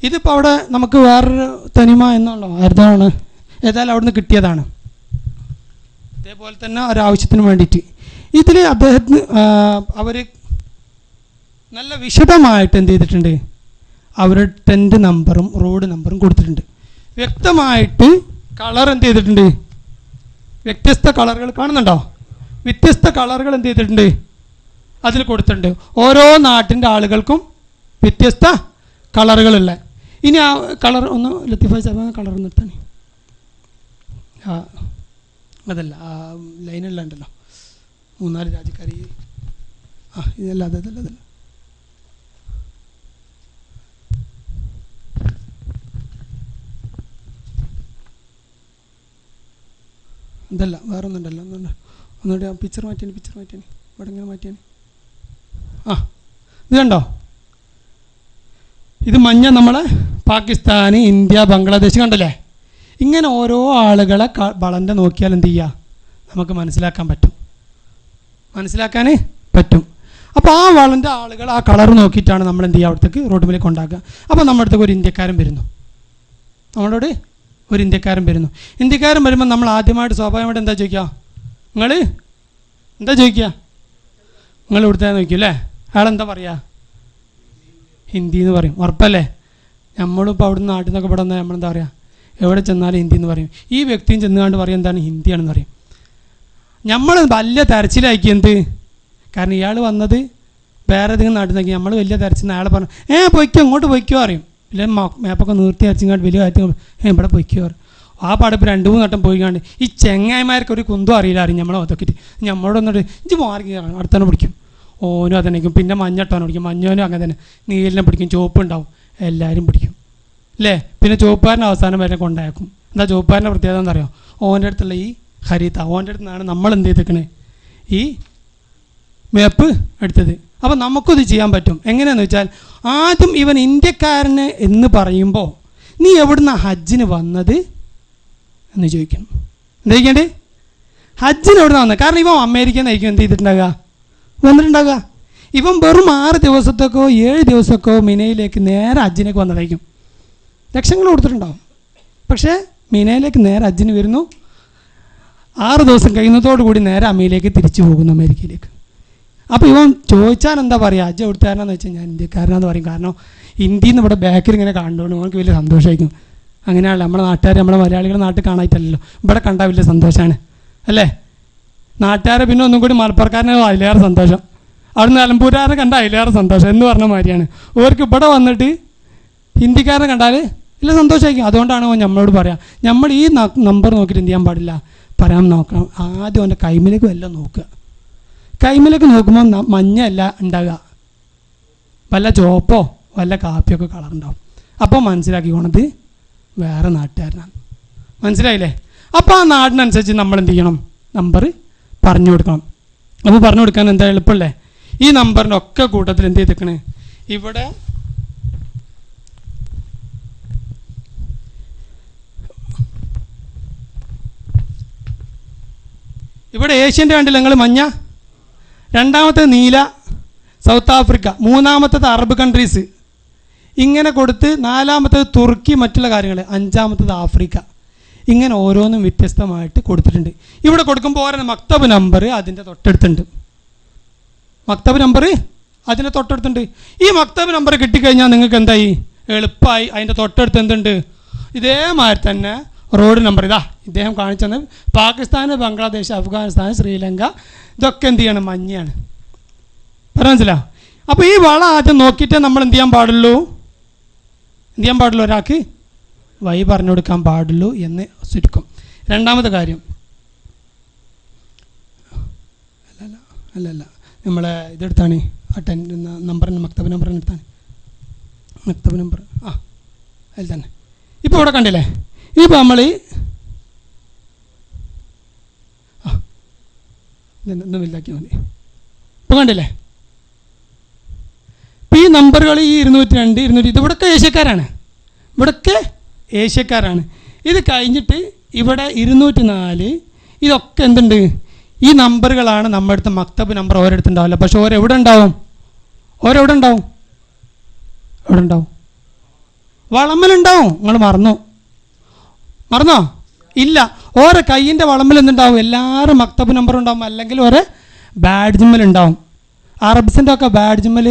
ഇതിപ്പോൾ അവിടെ നമുക്ക് വേറൊരു തനിമ എന്നുള്ളോ അർത്ഥമാണ്, ഏതായാലും അവിടെ നിന്ന് കിട്ടിയതാണ്. ഇതേപോലെ തന്നെ ഒരാവശ്യത്തിന് വേണ്ടിയിട്ട് ഇതിൽ അദ്ദേഹത്തിന് അവർ നല്ല വിശദമായിട്ട് എന്ത് ചെയ്തിട്ടുണ്ട്? അവരുടെ ടെൻറ്റ് നമ്പറും റോഡ് നമ്പറും കൊടുത്തിട്ടുണ്ട്. വ്യക്തമായിട്ട് കളർ എന്ത് ചെയ്തിട്ടുണ്ട്? വ്യത്യസ്ത കളറുകൾ കാണുന്നുണ്ടോ? വ്യത്യസ്ത കളറുകൾ എന്ത് ചെയ്തിട്ടുണ്ട്? അതിൽ കൊടുത്തിട്ടുണ്ട്. ഓരോ നാട്ടിൻ്റെ ആളുകൾക്കും വ്യത്യസ്ത കളറുകളുള്ള. ഇനി ആ കളർ ഒന്ന് ലത്തീഫ സാബ് കളർ നിർത്താൻ. അതല്ല, ആ ലൈനുള്ള ഉണ്ടല്ലോ 3-4 രാജ്യക്കാർ. ഇതല്ല, അതല്ല. ഇതല്ല, വേറെ ഒന്നുണ്ടല്ലോ. ഒന്നുകൂടി ആ പിക്ചർ മാറ്റിയാണ്. ഇവിടെ ഇങ്ങനെ മാറ്റിയാണ്. ഇത് കണ്ടോ? ഇത് മഞ്ഞ നമ്മളെ പാകിസ്ഥാൻ, ഇന്ത്യ, ബംഗ്ലാദേശ് കണ്ടല്ലേ? ഇങ്ങനെ ഓരോ ആളുകളെ വളൻ്റെ നോക്കിയാൽ എന്ത് ചെയ്യുക? നമുക്ക് മനസ്സിലാക്കാൻ പറ്റും. അപ്പോൾ ആ വളൻ്റെ ആളുകൾ ആ കളർ നോക്കിയിട്ടാണ് നമ്മൾ എന്ത് ചെയ്യുക? അവിടത്തേക്ക് റോഡുമേലേക്ക് കൊണ്ടാക്കുക. അപ്പോൾ നമ്മുടെ അടുത്തേക്ക് ഒരു ഇന്ത്യക്കാരൻ വരുന്നു. ഇന്ത്യക്കാരൻ വരുമ്പോൾ നമ്മൾ ആദ്യമായിട്ട് സ്വാഭാവികമായിട്ട് എന്താ ചോദിക്കുക? നിങ്ങൾ ഇവിടുത്തെ നോക്കിയും അല്ലേ? അയാളെന്താ പറയുക? ഹിന്ദി എന്ന് പറയും. ഉറപ്പല്ലേ? നമ്മളിപ്പോൾ അവിടെ നിന്ന് നാട്ടിൽ നിന്നൊക്കെ ഇവിടെ വന്നാൽ നമ്മളെന്താ പറയുക? എവിടെ ചെന്നാലും ഹിന്ദി എന്ന് പറയും. ഈ വ്യക്തിയും ചെന്നുകൊണ്ട് പറയും എന്താണ്? ഹിന്ദിയാണെന്ന് പറയും. നമ്മൾ വലിയ തെരച്ചിലാക്കി. എന്ത്? കാരണം ഇയാൾ വന്നത് വേറെ ഏതെങ്കിലും നാട്ടിൽ നിന്നൊക്കെ നമ്മൾ വലിയ തെരച്ചിൽ. അയാൾ പറഞ്ഞു പൊയ്ക്കോ, ഇങ്ങോട്ട് പൊയ്ക്കോ അറിയും. ഇല്ല മേപ്പൊക്കെ നിർത്തി അരച്ചിങ്ങാണ്ട് വലിയ കാര്യങ്ങൾ ഇവിടെ പൊയ്ക്കോ പറയും. ആ പാടപ്പ് 2-3 വട്ടം പോയിക്കാണ്ട് ഈ ചെങ്ങായിമാർക്ക് ഒരു കുന്തം അറിയില്ല അറിയും. നമ്മളെ ഒതൊക്കിട്ട് നമ്മളോട് വന്നിട്ട് ഇഞ്ച് മാറി അടുത്തന്നെ പിടിക്കും. ഓനും അതന്നെക്കും. പിന്നെ മഞ്ഞട്ടോനെ പിടിക്കും. മഞ്ഞോനും അങ്ങനെ തന്നെ. നീലിനെ പിടിക്കും. ചുവപ്പ് ഉണ്ടാവും. എല്ലാവരും പിടിക്കും അല്ലേ? പിന്നെ ചുവപ്പുകാരൻ അവസാനം വരെ കൊണ്ടാക്കും. എന്താ ചുവപ്പുകാരൻ്റെ പ്രത്യേകത എന്നറിയോ? ഓൻ്റെ അടുത്തുള്ള ഈ ഹരിത, ഓൻ്റെ അടുത്ത് നിന്നാണ് നമ്മൾ എന്ത് ചെയ്തേക്കണേ? ഈ മാപ്പ് എടുത്തത്. അപ്പോൾ നമുക്കിത് ചെയ്യാൻ പറ്റും. എങ്ങനെയാണെന്ന് വെച്ചാൽ ആദ്യം ഇവൻ ഇന്ത്യക്കാരന് എന്ന് പറയുമ്പോൾ നീ എവിടുന്ന ഹജ്ജിന് വന്നത് എന്ന് ചോദിക്കണം. എന്താ ചോദിക്കേണ്ടത്? ഹജ്ജിന് എവിടുന്ന വന്നത്? കാരണം ഇവൻ അമേരിക്കയിൽ നിന്നായിരിക്കും എന്ത് ചെയ്തിട്ടുണ്ടാകുക, വന്നിട്ടുണ്ടാകുക. ഇവൻ വെറും 6 ദിവസത്തേക്കോ 7 ദിവസമൊക്കെ മിനയിലേക്ക് നേരെ ഹജ്ജിനേക്ക് വന്നതായിരിക്കും. ലക്ഷങ്ങൾ കൊടുത്തിട്ടുണ്ടാവും. പക്ഷേ മിനയിലേക്ക് നേരെ ഹജ്ജിന് വരുന്നു. 6 ദിവസം കഴിയുന്നതോടു കൂടി നേരെ അമീലേക്ക് തിരിച്ചു പോകുന്നു, അമേരിക്കയിലേക്ക്. അപ്പോൾ ഇവൻ ചോദിച്ചാൽ എന്താ പറയുക, ഹജ്ജ് എവിടുത്തുകാരനാന്ന് വെച്ചാൽ ഞാൻ ഇന്ത്യക്കാരനാന്ന് പറയും. കാരണം ഇന്ത്യയിൽ നിന്ന് ഇവിടെ ബാക്കിൽ ഇങ്ങനെ കണ്ടുകൊണ്ട് നമുക്ക് വലിയ സന്തോഷമായിരിക്കും. അങ്ങനെയാണല്ലോ നമ്മുടെ നാട്ടുകാർ, നമ്മുടെ മലയാളികളുടെ നാട്ടിൽ കാണായിട്ടല്ലോ, ഇവിടെ കണ്ടാൽ വലിയ സന്തോഷമാണ് അല്ലേ. നാട്ടുകാരെ പിന്നെ ഒന്നും കൂടി മലപ്പുറക്കാരനെ അതിലേറെ സന്തോഷം, അവിടുന്ന് നിലമ്പൂരുകാരനെ കണ്ടാൽ അതിലേറെ സന്തോഷം എന്ന് പറഞ്ഞ മാതിരിയാണ്. ഓർക്ക് ഇവിടെ വന്നിട്ട് ഹിന്ദിക്കാരനെ കണ്ടാൽ വലിയ സന്തോഷമായിരിക്കും. അതുകൊണ്ടാണ് നമ്മളോട് പറയാം, നമ്മൾ ഈ നമ്പർ നോക്കിയിട്ട് എന്ത് ചെയ്യാൻ പാടില്ല, പറയാൻ നോക്കണം. ആദ്യം അവൻ്റെ കൈമിലേക്ക് വല്ലതും നോക്കുക. കൈമിലേക്ക് നോക്കുമ്പോൾ മഞ്ഞല്ല ഉണ്ടാകുക, വല്ല ചുവപ്പോ വല്ല കാപ്പിയൊക്കെ കളറുണ്ടാവും. അപ്പോൾ മനസ്സിലാക്കിക്കോണത് വേറെ നാട്ടുകാരനാണ്. മനസ്സിലായില്ലേ? അപ്പോൾ ആ നാടിനനുസരിച്ച് നമ്മൾ എന്ത് ചെയ്യണം, നമ്പർ പറഞ്ഞു കൊടുക്കണം. അപ്പോൾ പറഞ്ഞു കൊടുക്കാൻ എന്താ എളുപ്പമല്ലേ? ഈ നമ്പറിൻ്റെ ഒക്കെ കൂട്ടത്തിൽ എന്ത് ചെയ്തേക്കണേ, ഇവിടെ ഏഷ്യൻ്റെ കണ്ടില്ല നിങ്ങൾ, മഞ്ഞ, രണ്ടാമത്തെ നീല സൗത്ത് ആഫ്രിക്ക, മൂന്നാമത്തത് അറബ് കൺട്രീസ്, ഇങ്ങനെ കൊടുത്ത് നാലാമത്തത് തുർക്കി, മറ്റുള്ള കാര്യങ്ങൾ, അഞ്ചാമത്തത് ആഫ്രിക്ക. ഇങ്ങനെ ഓരോന്നും വ്യത്യസ്തമായിട്ട് കൊടുത്തിട്ടുണ്ട്. ഇവിടെ കൊടുക്കുമ്പോൾ ഓരോ മക്തബ് നമ്പർ അതിൻ്റെ തൊട്ടടുത്തുണ്ട്. മക്തബ് നമ്പർ അതിൻ്റെ തൊട്ടടുത്തുണ്ട്. ഈ മക്തബ് നമ്പർ കിട്ടിക്കഴിഞ്ഞാൽ നിങ്ങൾക്ക് എന്തായി, എളുപ്പമായി. അതിൻ്റെ തൊട്ടടുത്ത് എന്തുണ്ട്, ഇതേമാതിരി തന്നെ റോഡ് നമ്പർ. ഇതാ ഇദ്ദേഹം കാണിച്ചത് പാകിസ്ഥാൻ, ബംഗ്ലാദേശ്, അഫ്ഗാനിസ്ഥാൻ, ശ്രീലങ്ക, ഇതൊക്കെ എന്ത് ചെയ്യണം, മഞ്ഞയാണ്. മനസ്സിലാ? അപ്പോൾ ഈ വള ആദ്യം നോക്കിയിട്ടേ നമ്മൾ എന്ത് ചെയ്യാൻ പാടുള്ളൂ, ഒരാൾക്ക് വഴി പറഞ്ഞു കൊടുക്കാൻ പാടുള്ളൂ എന്ന് ചുരുക്കം. രണ്ടാമത്തെ കാര്യം, അല്ലല്ല നമ്മളെ ഇതെടുത്താണ് നമ്പറിന് മക്തബ് നമ്പറിന് എടുത്താണ്, മക്തബ് നമ്പർ അതിൽ തന്നെ. ഇപ്പോൾ ഇവിടെ കണ്ടില്ലേ, ഇപ്പോൾ നമ്മൾ ഇതൊന്നും ഇല്ലാക്കിയാൽ മതി. ഇപ്പോൾ കണ്ടില്ലേ, ഇപ്പോൾ ഈ നമ്പറുകൾ ഈ 202, 200 ഇവിടൊക്കെ ഏഷ്യക്കാരാണ്. ഇത് കഴിഞ്ഞിട്ട് ഇവിടെ 204, ഇതൊക്കെ എന്തുണ്ട്, ഈ നമ്പറുകളാണ് നമ്മുടെ അടുത്ത് മക്തബ് നമ്പർ. ഓരോരുത്തുണ്ടാവില്ല, പക്ഷെ ഓരെവിടെ ഉണ്ടാവും, എവിടെ ഉണ്ടാവും, വളമ്മലുണ്ടാവും. നിങ്ങൾ മറന്നോ? ഇല്ല, ഓരോ കയ്യിൻ്റെ വളമ്പിൽ എന്തുണ്ടാവും, എല്ലാവരും മക്തബ് നമ്പർ ഉണ്ടാവും, അല്ലെങ്കിൽ ഓരോ ബാഡ്ജിമ്മലുണ്ടാവും. അറബ്സിൻ്റെ ഒക്കെ ബാഡ്ജിമ്മൽ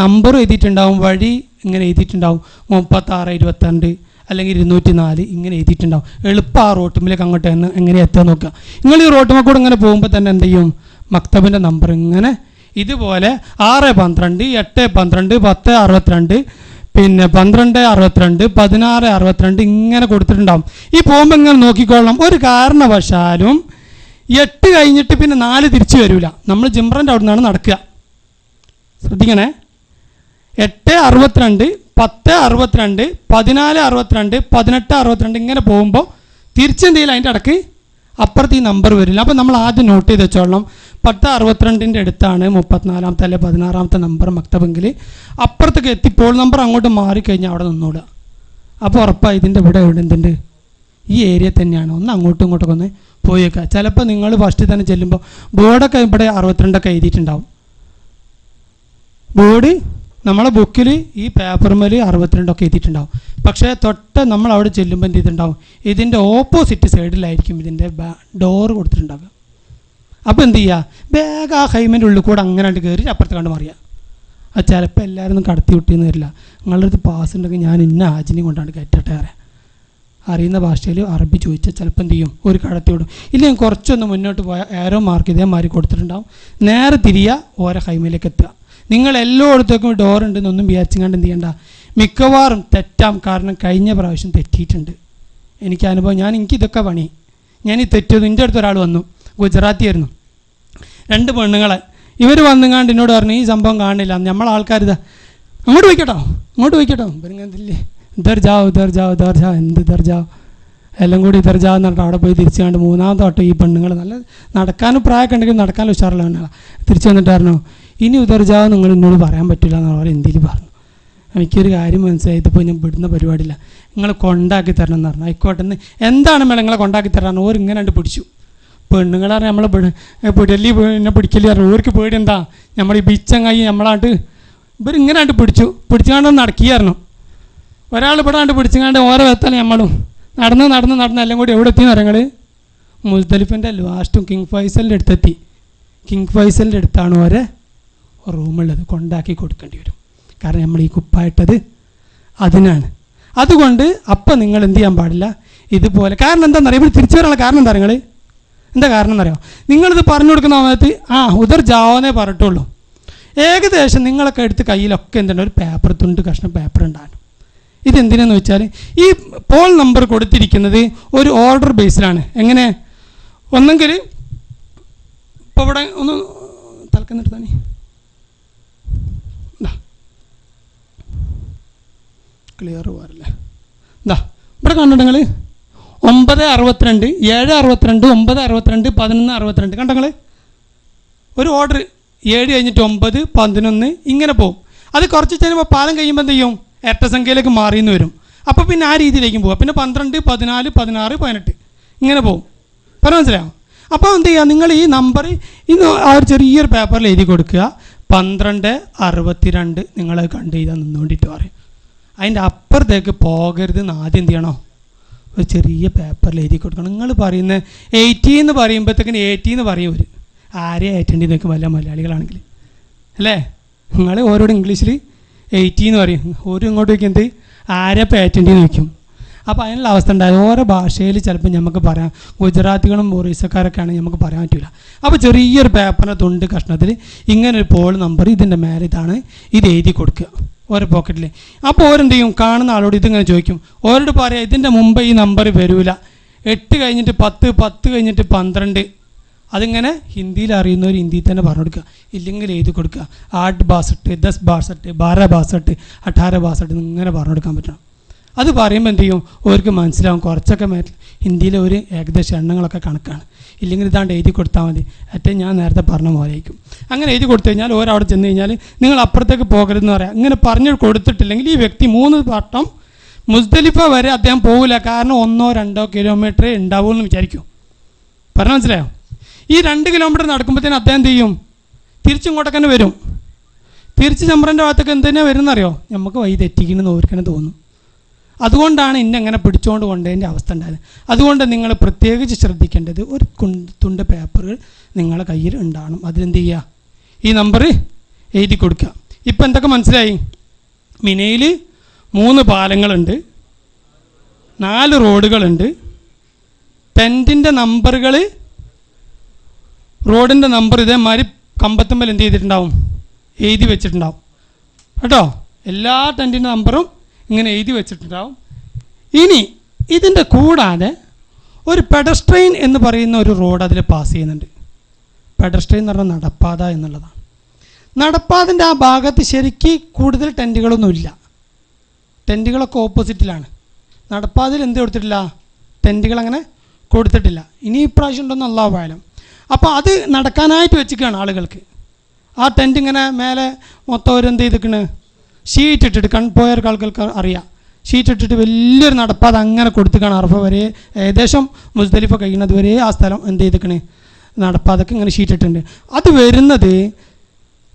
നമ്പർ എഴുതിയിട്ടുണ്ടാവും, വഴി ഇങ്ങനെ എഴുതിയിട്ടുണ്ടാവും, 36, 22 അല്ലെങ്കിൽ 204 ഇങ്ങനെ എഴുതിയിട്ടുണ്ടാവും. എളുപ്പം ആ റോട്ടുമ്മിലേക്ക് അങ്ങോട്ട് എങ്ങനെ എത്താൻ നോക്കുക. നിങ്ങൾ ഈ റോട്ടുമ്മ കൂടെ ഇങ്ങനെ പോകുമ്പോൾ തന്നെ എന്ത് ചെയ്യും, മക്തബിൻ്റെ നമ്പർ ഇങ്ങനെ ഇതുപോലെ 6, 12, 8, 12, 10, 62, പിന്നെ 12, 62, 16, 62 ഇങ്ങനെ കൊടുത്തിട്ടുണ്ടാവും. ഈ പോകുമ്പോൾ ഇങ്ങനെ നോക്കിക്കൊള്ളണം. ഒരു കാരണവശാലും 8 കഴിഞ്ഞിട്ട് പിന്നെ 4 തിരിച്ചു വരില്ല. നമ്മൾ ജിംറൻ്റെ അവിടെ നിന്നാണ് നടക്കുക, ശ്രദ്ധിക്കണേ. 8, 62, 10, 62, 14, 62, 18, 62 ഇങ്ങനെ പോകുമ്പോൾ തിരിച്ചെന്തെങ്കിലും അതിൻ്റെ ഇടയ്ക്ക് അപ്പുറത്ത് ഈ നമ്പർ വരില്ല. അപ്പോൾ നമ്മൾ ആദ്യം നോട്ട് ചെയ്ത് വെച്ചോളണം. 10, 62 അടുത്താണ് 34ാമത്തെ അല്ലെ 16ാമത്തെ നമ്പർ മക്തബെങ്കിൽ അപ്പുറത്തേക്ക് എത്തിപ്പോൾ നമ്പർ അങ്ങോട്ട് മാറിക്കഴിഞ്ഞാൽ അവിടെ നിന്നോടുക. അപ്പോൾ ഉറപ്പായി ഇതിൻ്റെ ഇവിടെ എന്തുണ്ട്, ഈ ഏരിയ തന്നെയാണ്. ഒന്ന് അങ്ങോട്ടും ഇങ്ങോട്ടൊക്കെ ഒന്ന് പോയി വെക്കുക. ചിലപ്പോൾ നിങ്ങൾ ഫസ്റ്റ് തന്നെ ചെല്ലുമ്പോൾ ബോർഡൊക്കെ ഇവിടെ 62 എഴുതിയിട്ടുണ്ടാവും. ബോർഡ് നമ്മളെ ബുക്കിൽ ഈ പേപ്പർമേൽ 62 എഴുതിയിട്ടുണ്ടാവും. പക്ഷേ നമ്മൾ അവിടെ ചെല്ലുമ്പോൾ എന്ത് ചെയ്തിട്ടുണ്ടാവും, ഇതിൻ്റെ ഓപ്പോസിറ്റ് സൈഡിലായിരിക്കും ഇതിൻ്റെ ഡോറ് കൊടുത്തിട്ടുണ്ടാവുക. അപ്പോൾ എന്ത് ചെയ്യുക, ബാഗ് ആ ഹൈമൻ്റെ ഉള്ളിൽ കൂടെ അങ്ങനെ കയറി അപ്പുറത്ത് കണ്ട് മറിയുക. അത് ചിലപ്പോൾ എല്ലാവരും ഒന്നും കടത്തി വിട്ടിയെന്ന് വരില്ല. നിങ്ങളുടെ അടുത്ത് പാസ് ഉണ്ടെങ്കിൽ ഞാൻ ഇന്ന ഹാജിനെയും കൊണ്ടാണ് കയറ്റട്ടെ അറിയുന്ന ഭാഷയിൽ അറബി ചോദിച്ചാൽ ചിലപ്പോൾ എന്ത് ചെയ്യും, ഒരു കടത്തി വിടും. ഇല്ലെങ്കിൽ കുറച്ചൊന്ന് മുന്നോട്ട് പോയാൽ ഏരോ മാർക്ക് ഇതേമാതിരി കൊടുത്തിട്ടുണ്ടാവും. നേരെ തിരിയുക, ഓരോ ഹൈമയിലേക്ക് എത്തുക. നിങ്ങൾ എല്ലായിടത്തേക്കും ഡോർ ഉണ്ടെന്നൊന്നും വിചാരിച്ചങ്ങാണ്ട് എന്ത് ചെയ്യണ്ട. മിക്കവാറും തെറ്റാം. കാരണം കഴിഞ്ഞ പ്രാവശ്യം തെറ്റിയിട്ടുണ്ട്. എനിക്ക് അനുഭവം, എനിക്കിതൊക്കെ പണി. ഞാൻ ഈ തെറ്റത്, എൻ്റെ അടുത്ത് ഒരാൾ വന്നു, ഗുജറാത്തിയായിരുന്നു, 2 പെണ്ണുങ്ങളെ. ഇവർ വന്നുങ്ങാണ്ട് എന്നോട് പറഞ്ഞു ഈ സംഭവം കാണില്ല, നമ്മളെ ആൾക്കാരിതാ അങ്ങോട്ട് പോയിക്കട്ടോ ഇവരിങ്ങനത്തില്ലേ, ഇതർ ജാവ് എന്ത് ഇതർ ജാവ് എല്ലാം കൂടി ദർജാന്ന് പറഞ്ഞിട്ട് അവിടെ പോയി തിരിച്ചു കണ്ട് മൂന്നാമത്തെ വട്ടം ഈ പെണ്ണുങ്ങൾ നല്ല നടക്കാനും പ്രായമൊക്കെ ഉണ്ടെങ്കിൽ നടക്കാനും ഉഷാറുള്ള പെണ്ണുങ്ങളാണ്. തിരിച്ചു വന്നിട്ട് പറഞ്ഞു, ഇനി ഉദർജാ നിങ്ങൾ എന്നോട് പറയാൻ പറ്റില്ല എന്ന് അവർ ഹിന്ദിയിൽ പറഞ്ഞു. എനിക്കൊരു കാര്യം മനസ്സിലായി, ഇതിപ്പോൾ ഞാൻ വിടുന്ന പരിപാടിയില്ല, നിങ്ങൾ കൊണ്ടാക്കി തരണം എന്ന് പറഞ്ഞു. ആയിക്കോട്ടെ എന്ന് എന്താണ് മേളം നിങ്ങളെ കൊണ്ടാക്കി തരണം. ഓർ ഇങ്ങനെ കണ്ട് പിടിച്ചു. പെണ്ണുങ്ങളെ നമ്മളെ പിടലി എന്നെ പിടിക്കല് പറഞ്ഞു. ഓർക്ക് പേടി എന്താ, നമ്മൾ ഈ ബീച്ചങ്ങായി നമ്മളാണ്ട് ഇവരിങ്ങനെ കണ്ട് പിടിച്ചുകൊണ്ട് നടക്കിയായിരുന്നു. ഒരാൾ ഇവിടെ കണ്ട് പിടിച്ചുകൊണ്ട് ഓരോ വെത്തല്ലേ നമ്മളും നടന്ന് എല്ലാം കൂടി എവിടെ എത്തിയെന്ന് ഞങ്ങൾ മുസ്ദലിഫിൻ്റെ ലാസ്റ്റും കിങ് ഫൈസലിൻ്റെ അടുത്തെത്തി. കിങ് ഫൈസലിൻ്റെ അടുത്താണ് ഓരോ റൂമുള്ളത്. കൊണ്ടാക്കി കൊടുക്കേണ്ടി വരും, കാരണം നമ്മൾ ഈ കുപ്പായിട്ടത് അതിനാണ്. അതുകൊണ്ട് അപ്പം നിങ്ങൾ എന്ത് ചെയ്യാൻ പാടില്ല ഇതുപോലെ. കാരണം എന്താണെന്നറിയാം, ഇവിടെ തിരിച്ചു വരാനുള്ള കാരണം എന്താ നിങ്ങൾ എന്താ കാരണം എന്നറിയാം. നിങ്ങളിത് പറഞ്ഞു കൊടുക്കുന്ന സമയത്ത് ഉദർ ജാവെന്നേ പറഞ്ഞിട്ടുള്ളൂ. ഏകദേശം നിങ്ങളൊക്കെ എടുത്ത് കയ്യിലൊക്കെ എന്താണ് ഒരു പേപ്പർ, തുണ്ട് കഷ്ണം പേപ്പർ ഉണ്ടാകും. ഇതെന്തിനാന്ന് വെച്ചാൽ ഈ പോൾ നമ്പർ കൊടുത്തിരിക്കുന്നത് ഒരു ഓർഡർ ബേസിലാണ്. എങ്ങനെ, ഒന്നെങ്കിൽ ഇപ്പോൾ ഇവിടെ ഒന്ന് തലക്കം നിർത്താനേ, ക്ലിയർ പോരല്ലേ, എന്താ ഇവിടെ കണ്ടിട്ടുണ്ടെങ്കിൽ 962 762 962 1162 കണ്ടങ്ങൾ. ഒരു ഓർഡർ 7 കഴിഞ്ഞിട്ട് 9 11 ഇങ്ങനെ പോകും. അത് കുറച്ച് കഴിയുമ്പോൾ പാലം കഴിയുമ്പോൾ എന്ത് ചെയ്യും, ഇരട്ട സംഖ്യയിലേക്ക് മാറിയെന്ന് വരും. അപ്പോൾ പിന്നെ ആ രീതിയിലേക്കും പോകാം. പിന്നെ 12 14 16 18 ഇങ്ങനെ പോകും. പറഞ്ഞാൽ മനസ്സിലാവും. അപ്പോൾ എന്ത് ചെയ്യുക, നിങ്ങൾ ഈ നമ്പർ ഇന്ന് ആ ഒരു ചെറിയൊരു പേപ്പറിൽ എഴുതി കൊടുക്കുക. 1262 നിങ്ങളത് കണ്ട് ചെയ്താൽ നിന്നുകൊണ്ടിട്ട് പറയും. അതിൻ്റെ അപ്പുറത്തേക്ക് പോകരുത് എന്ന് ആദ്യം എന്ത് ചെയ്യണോ, ഒരു ചെറിയ പേപ്പറിൽ എഴുതി കൊടുക്കണം. നിങ്ങൾ പറയുന്ന 80 എന്ന് പറയുമ്പോഴത്തേക്കിന് 80 എന്ന് പറയും. ഒരു ആരെയും 80 നിൽക്കും വല്ല മലയാളികളാണെങ്കിൽ അല്ലേ. നിങ്ങൾ ഓരോട് ഇംഗ്ലീഷിൽ 80 എന്ന് പറയും, ഓരോ ഇങ്ങോട്ട് വയ്ക്കുന്നത് ആരെപ്പോൾ 80 എന്ന് വയ്ക്കും. അപ്പോൾ അതിനുള്ള അവസ്ഥ ഉണ്ടായത് ഓരോ ഭാഷയിൽ ചിലപ്പോൾ നമുക്ക് പറയാം. ഗുജറാത്തികളും ഒറീസക്കാരൊക്കെ ആണെങ്കിൽ നമുക്ക് പറയാൻ പറ്റില്ല. അപ്പോൾ ചെറിയൊരു പേപ്പറിൻ്റെ തുണ്ട് കഷ്ണത്തിൽ ഇങ്ങനൊരു പോൾ നമ്പർ ഇതിൻ്റെ മേലെ ഇതാണ്, ഇത് എഴുതി കൊടുക്കുക ഓരോ പോക്കറ്റിൽ. അപ്പോൾ ഓരെന്ത് ചെയ്യും, കാണുന്ന ആളോട് ഇതിങ്ങനെ ചോദിക്കും. ഓരോട് പറയാം ഇതിൻ്റെ മുമ്പ് ഈ നമ്പർ വരില്ല, 8 കഴിഞ്ഞിട്ട് 10 10 കഴിഞ്ഞിട്ട് 12 അതിങ്ങനെ ഹിന്ദിയിൽ അറിയുന്നവർ ഹിന്ദിയിൽ തന്നെ പറഞ്ഞു കൊടുക്കുക, ഇല്ലെങ്കിൽ എഴുതി കൊടുക്കുക. 8 62 10 62 12 62 18 62 ഇങ്ങനെ പറഞ്ഞു കൊടുക്കാൻ പറ്റണം. അത് പറയുമ്പോൾ എന്ത് ചെയ്യും, അവർക്ക് മനസ്സിലാവും. കുറച്ചൊക്കെ ഹിന്ദിയിൽ ഒരു ഏകദേശം എണ്ണങ്ങളൊക്കെ കണക്കാണ്. ഇല്ലെങ്കിൽ ഇതാണ്ട് എഴുതി കൊടുത്താൽ മതി. ഏറ്റവും ഞാൻ നേരത്തെ പറഞ്ഞ പോലെയായിരിക്കും. അങ്ങനെ എഴുതി കൊടുത്തു കഴിഞ്ഞാൽ ഒരവിടെ ചെന്ന് കഴിഞ്ഞാൽ നിങ്ങൾ അപ്പുറത്തേക്ക് പോകരുതെന്ന് പറയാം. അങ്ങനെ പറഞ്ഞു കൊടുത്തിട്ടില്ലെങ്കിൽ ഈ വ്യക്തി 3 വട്ടം മുസ്ദലിഫ വരെ അദ്ദേഹം പോകില്ല. കാരണം 1-2 കിലോമീറ്റർ ഉണ്ടാവുമെന്ന് വിചാരിക്കും. പറഞ്ഞാൽ മനസ്സിലായോ. ഈ 2 കിലോമീറ്റർ നടക്കുമ്പോഴത്തേനും അദ്ദേഹം എന്ത് ചെയ്യും, തിരിച്ചിങ്ങോട്ടൊക്കെ തന്നെ വരും. തിരിച്ച് ചമ്പ്രൻ്റെ ഭാഗത്തൊക്കെ എന്തിനാണ് വരുന്നറിയോ, നമുക്ക് വഴി തെറ്റിക്കണമെന്ന് ഓർക്കനെ തോന്നും. അതുകൊണ്ടാണ് ഇന്നെങ്ങനെ പിടിച്ചുകൊണ്ട് കൊണ്ടതിൻ്റെ അവസ്ഥ ഉണ്ടായത്. അതുകൊണ്ട് നിങ്ങൾ പ്രത്യേകിച്ച് ശ്രദ്ധിക്കേണ്ടത് ഒരു തുണ്ട് പേപ്പറുകൾ നിങ്ങളുടെ കയ്യിൽ ഉണ്ടാകണം. അതിലെന്ത് ചെയ്യുക, ഈ നമ്പർ എഴുതി കൊടുക്കുക. ഇപ്പം എന്തൊക്കെ മനസ്സിലായി, മിനയിൽ 3 പാലങ്ങളുണ്ട്, 4 റോഡുകളുണ്ട്. ടെൻറ്റിൻ്റെ നമ്പറുകൾ, റോഡിൻ്റെ നമ്പർ ഇതേമാതിരി കമ്പത്തുമ്മൽ എന്ത് ചെയ്തിട്ടുണ്ടാവും, എഴുതി വെച്ചിട്ടുണ്ടാവും കേട്ടോ. എല്ലാ ടെൻറ്റിൻ്റെ നമ്പറും ഇങ്ങനെ എഴുതി വെച്ചിട്ടുണ്ടാവും. ഇനി ഇതിൻ്റെ കൂടാതെ ഒരു പെഡസ്ട്രെയിൻ എന്ന് പറയുന്ന ഒരു റോഡ് അതിൽ പാസ് ചെയ്യുന്നുണ്ട്. പെഡസ്ട്രെയിൻ എന്ന് പറഞ്ഞാൽ നടപ്പാത എന്നുള്ളതാണ്. നടപ്പാതിൻ്റെ ആ ഭാഗത്ത് ശരിക്ക് കൂടുതൽ ടെൻറ്റുകളൊന്നുമില്ല. ടെൻറ്റുകളൊക്കെ ഓപ്പോസിറ്റിലാണ്. നടപ്പാതിൽ എന്ത് കൊടുത്തിട്ടില്ല, ടെൻറ്റുകൾ അങ്ങനെ കൊടുത്തിട്ടില്ല. ഇനി ഇപ്രാവശ്യം ഉണ്ടെന്ന് അല്ലാഹു അഅലം. അപ്പോൾ അത് നടക്കാനായിട്ട് വെച്ചിരിക്കുകയാണ് ആളുകൾക്ക്. ആ ടെൻറ്റ് ഇങ്ങനെ മേലെ മൊത്തം അവരെന്ത് ചെയ്തിരിക്കണ്, ഷീറ്റ് ഇട്ടിട്ട്, പോയവർക്ക് ആളുകൾക്ക് അറിയാം, ഷീറ്റ് ഇട്ടിട്ട് വലിയൊരു നടപ്പാത അങ്ങനെ കൊടുത്തിക്കാണ്. അറഫ വരെ ഏകദേശം മുസ്ദലിഫ കഴിയുന്നത് വരെ ആ സ്ഥലം എന്ത് ചെയ്തിക്കണേ, നടപ്പാതൊക്കെ ഇങ്ങനെ ഷീറ്റ് ഇട്ടിട്ടുണ്ട്. അത് വരുന്നത്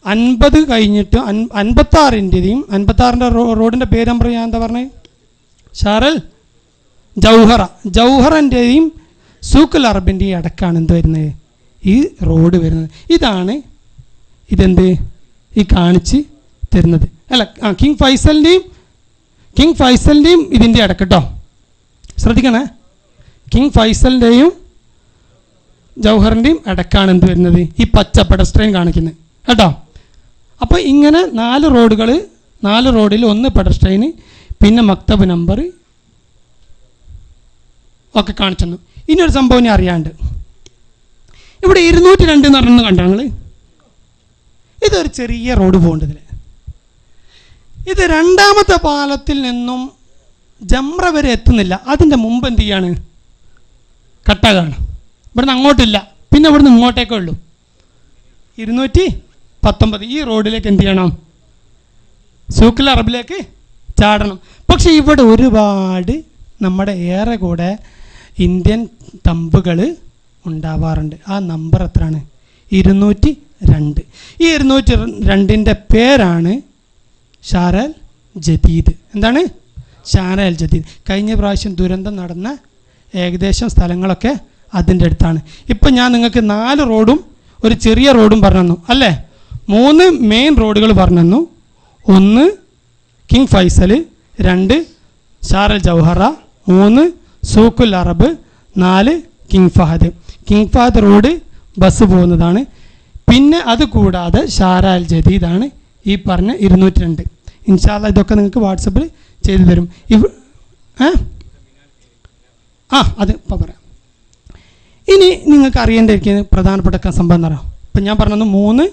50 കഴിഞ്ഞിട്ട് 56-ൻ്റെയും 56-ൻ്റെ റോഡിൻ്റെ പേര് നമ്പർ ഞാൻ എന്താ പറഞ്ഞത്, ഷാറൽ ജൗഹറിൻ്റെയും സൂഖുൽ അറബിൻ്റെയും ഇടക്കാണ് എന്ത് വരുന്നത്, ഈ റോഡ് വരുന്നത്. ഇതാണ് ഇതെന്ത് ഈ കാണിച്ച് തരുന്നത്. അല്ല, കിങ് ഫൈസലിൻ്റെയും ഇതിൻ്റെ ഇടക്ക് കേട്ടോ, ശ്രദ്ധിക്കണേ. കിങ് ഫൈസലിൻ്റെയും ജൗഹറിൻ്റെയും ഇടക്കാണ് എന്ത് വരുന്നത്, ഈ പച്ച പെഡസ്ട്രെയിൻ കാണിക്കുന്നത് കേട്ടോ. അപ്പോൾ ഇങ്ങനെ 4 റോഡുകൾ, 4 റോഡിൽ 1 പെഡസ്ട്രെയിൻ, പിന്നെ മക്തബ് നമ്പർ ഒക്കെ കാണിച്ചു. ഇനിയൊരു സംഭവം ഞാൻ അറിയാണ്ട്, ഇവിടെ 202 എന്ന് പറഞ്ഞൊന്ന് കണ്ടോ നിങ്ങൾ. ഇതൊരു ചെറിയ റോഡ് പോകേണ്ടതിൽ, ഇത് 2ാമത്തെ പാലത്തിൽ നിന്നും ജംറ വരെ എത്തുന്നില്ല. അതിൻ്റെ മുമ്പ് എന്ത് ചെയ്യാണ്, കട്ടാകാണ്. ഇവിടുന്ന് അങ്ങോട്ടില്ല, പിന്നെ ഇവിടുന്ന് ഇങ്ങോട്ടേക്കേ ഉള്ളൂ. 219 ഈ റോഡിലേക്ക് എന്ത് ചെയ്യണം? സൂഖുൽ അറബിലേക്ക് ചാടണം. പക്ഷേ ഇവിടെ ഒരുപാട് നമ്മുടെ ഏറെ കൂടെ ഇന്ത്യൻ തമ്പുകൾ ഉണ്ടാവാറുണ്ട്. ആ നമ്പർ എത്രയാണ്? 202. ഈ 202ൻ്റെ പേരാണ് ഷാറൽ ജദീദ്. എന്താണ്? ഷാറൽ ജദീദ്. കഴിഞ്ഞ പ്രാവശ്യം ദുരന്തം നടന്ന ഏകദേശം സ്ഥലങ്ങളൊക്കെ അതിൻ്റെ അടുത്താണ്. ഇപ്പം ഞാൻ നിങ്ങൾക്ക് 4 റോഡും ഒരു ചെറിയ റോഡും പറഞ്ഞു തന്നു അല്ലേ? 3 മെയിൻ റോഡുകൾ പറഞ്ഞു തന്നു. 1 കിങ് ഫൈസൽ, 2 ഷാറൽ ജൗഹറ, 3 സൂഖുൽ അറബ്, 4 king Fahd. King Fahd road bus പോകുന്നതാണ്. പിന്നെ അത് കൂടാതെ ഷാറൽ ജദീദാണ് ഈ പറഞ്ഞ 202. ഇൻഷാ അല്ലാഹ് ഇതൊക്കെ നിങ്ങൾക്ക് വാട്സപ്പിൽ ചെയ്തു തരും. അത് ഇപ്പം പറയാം. ഇനി നിങ്ങൾക്ക് അറിയേണ്ടിയിരിക്കുന്ന പ്രധാനപ്പെട്ട സംഭവം എന്ന് പറയാം. ഇപ്പം ഞാൻ പറഞ്ഞു 3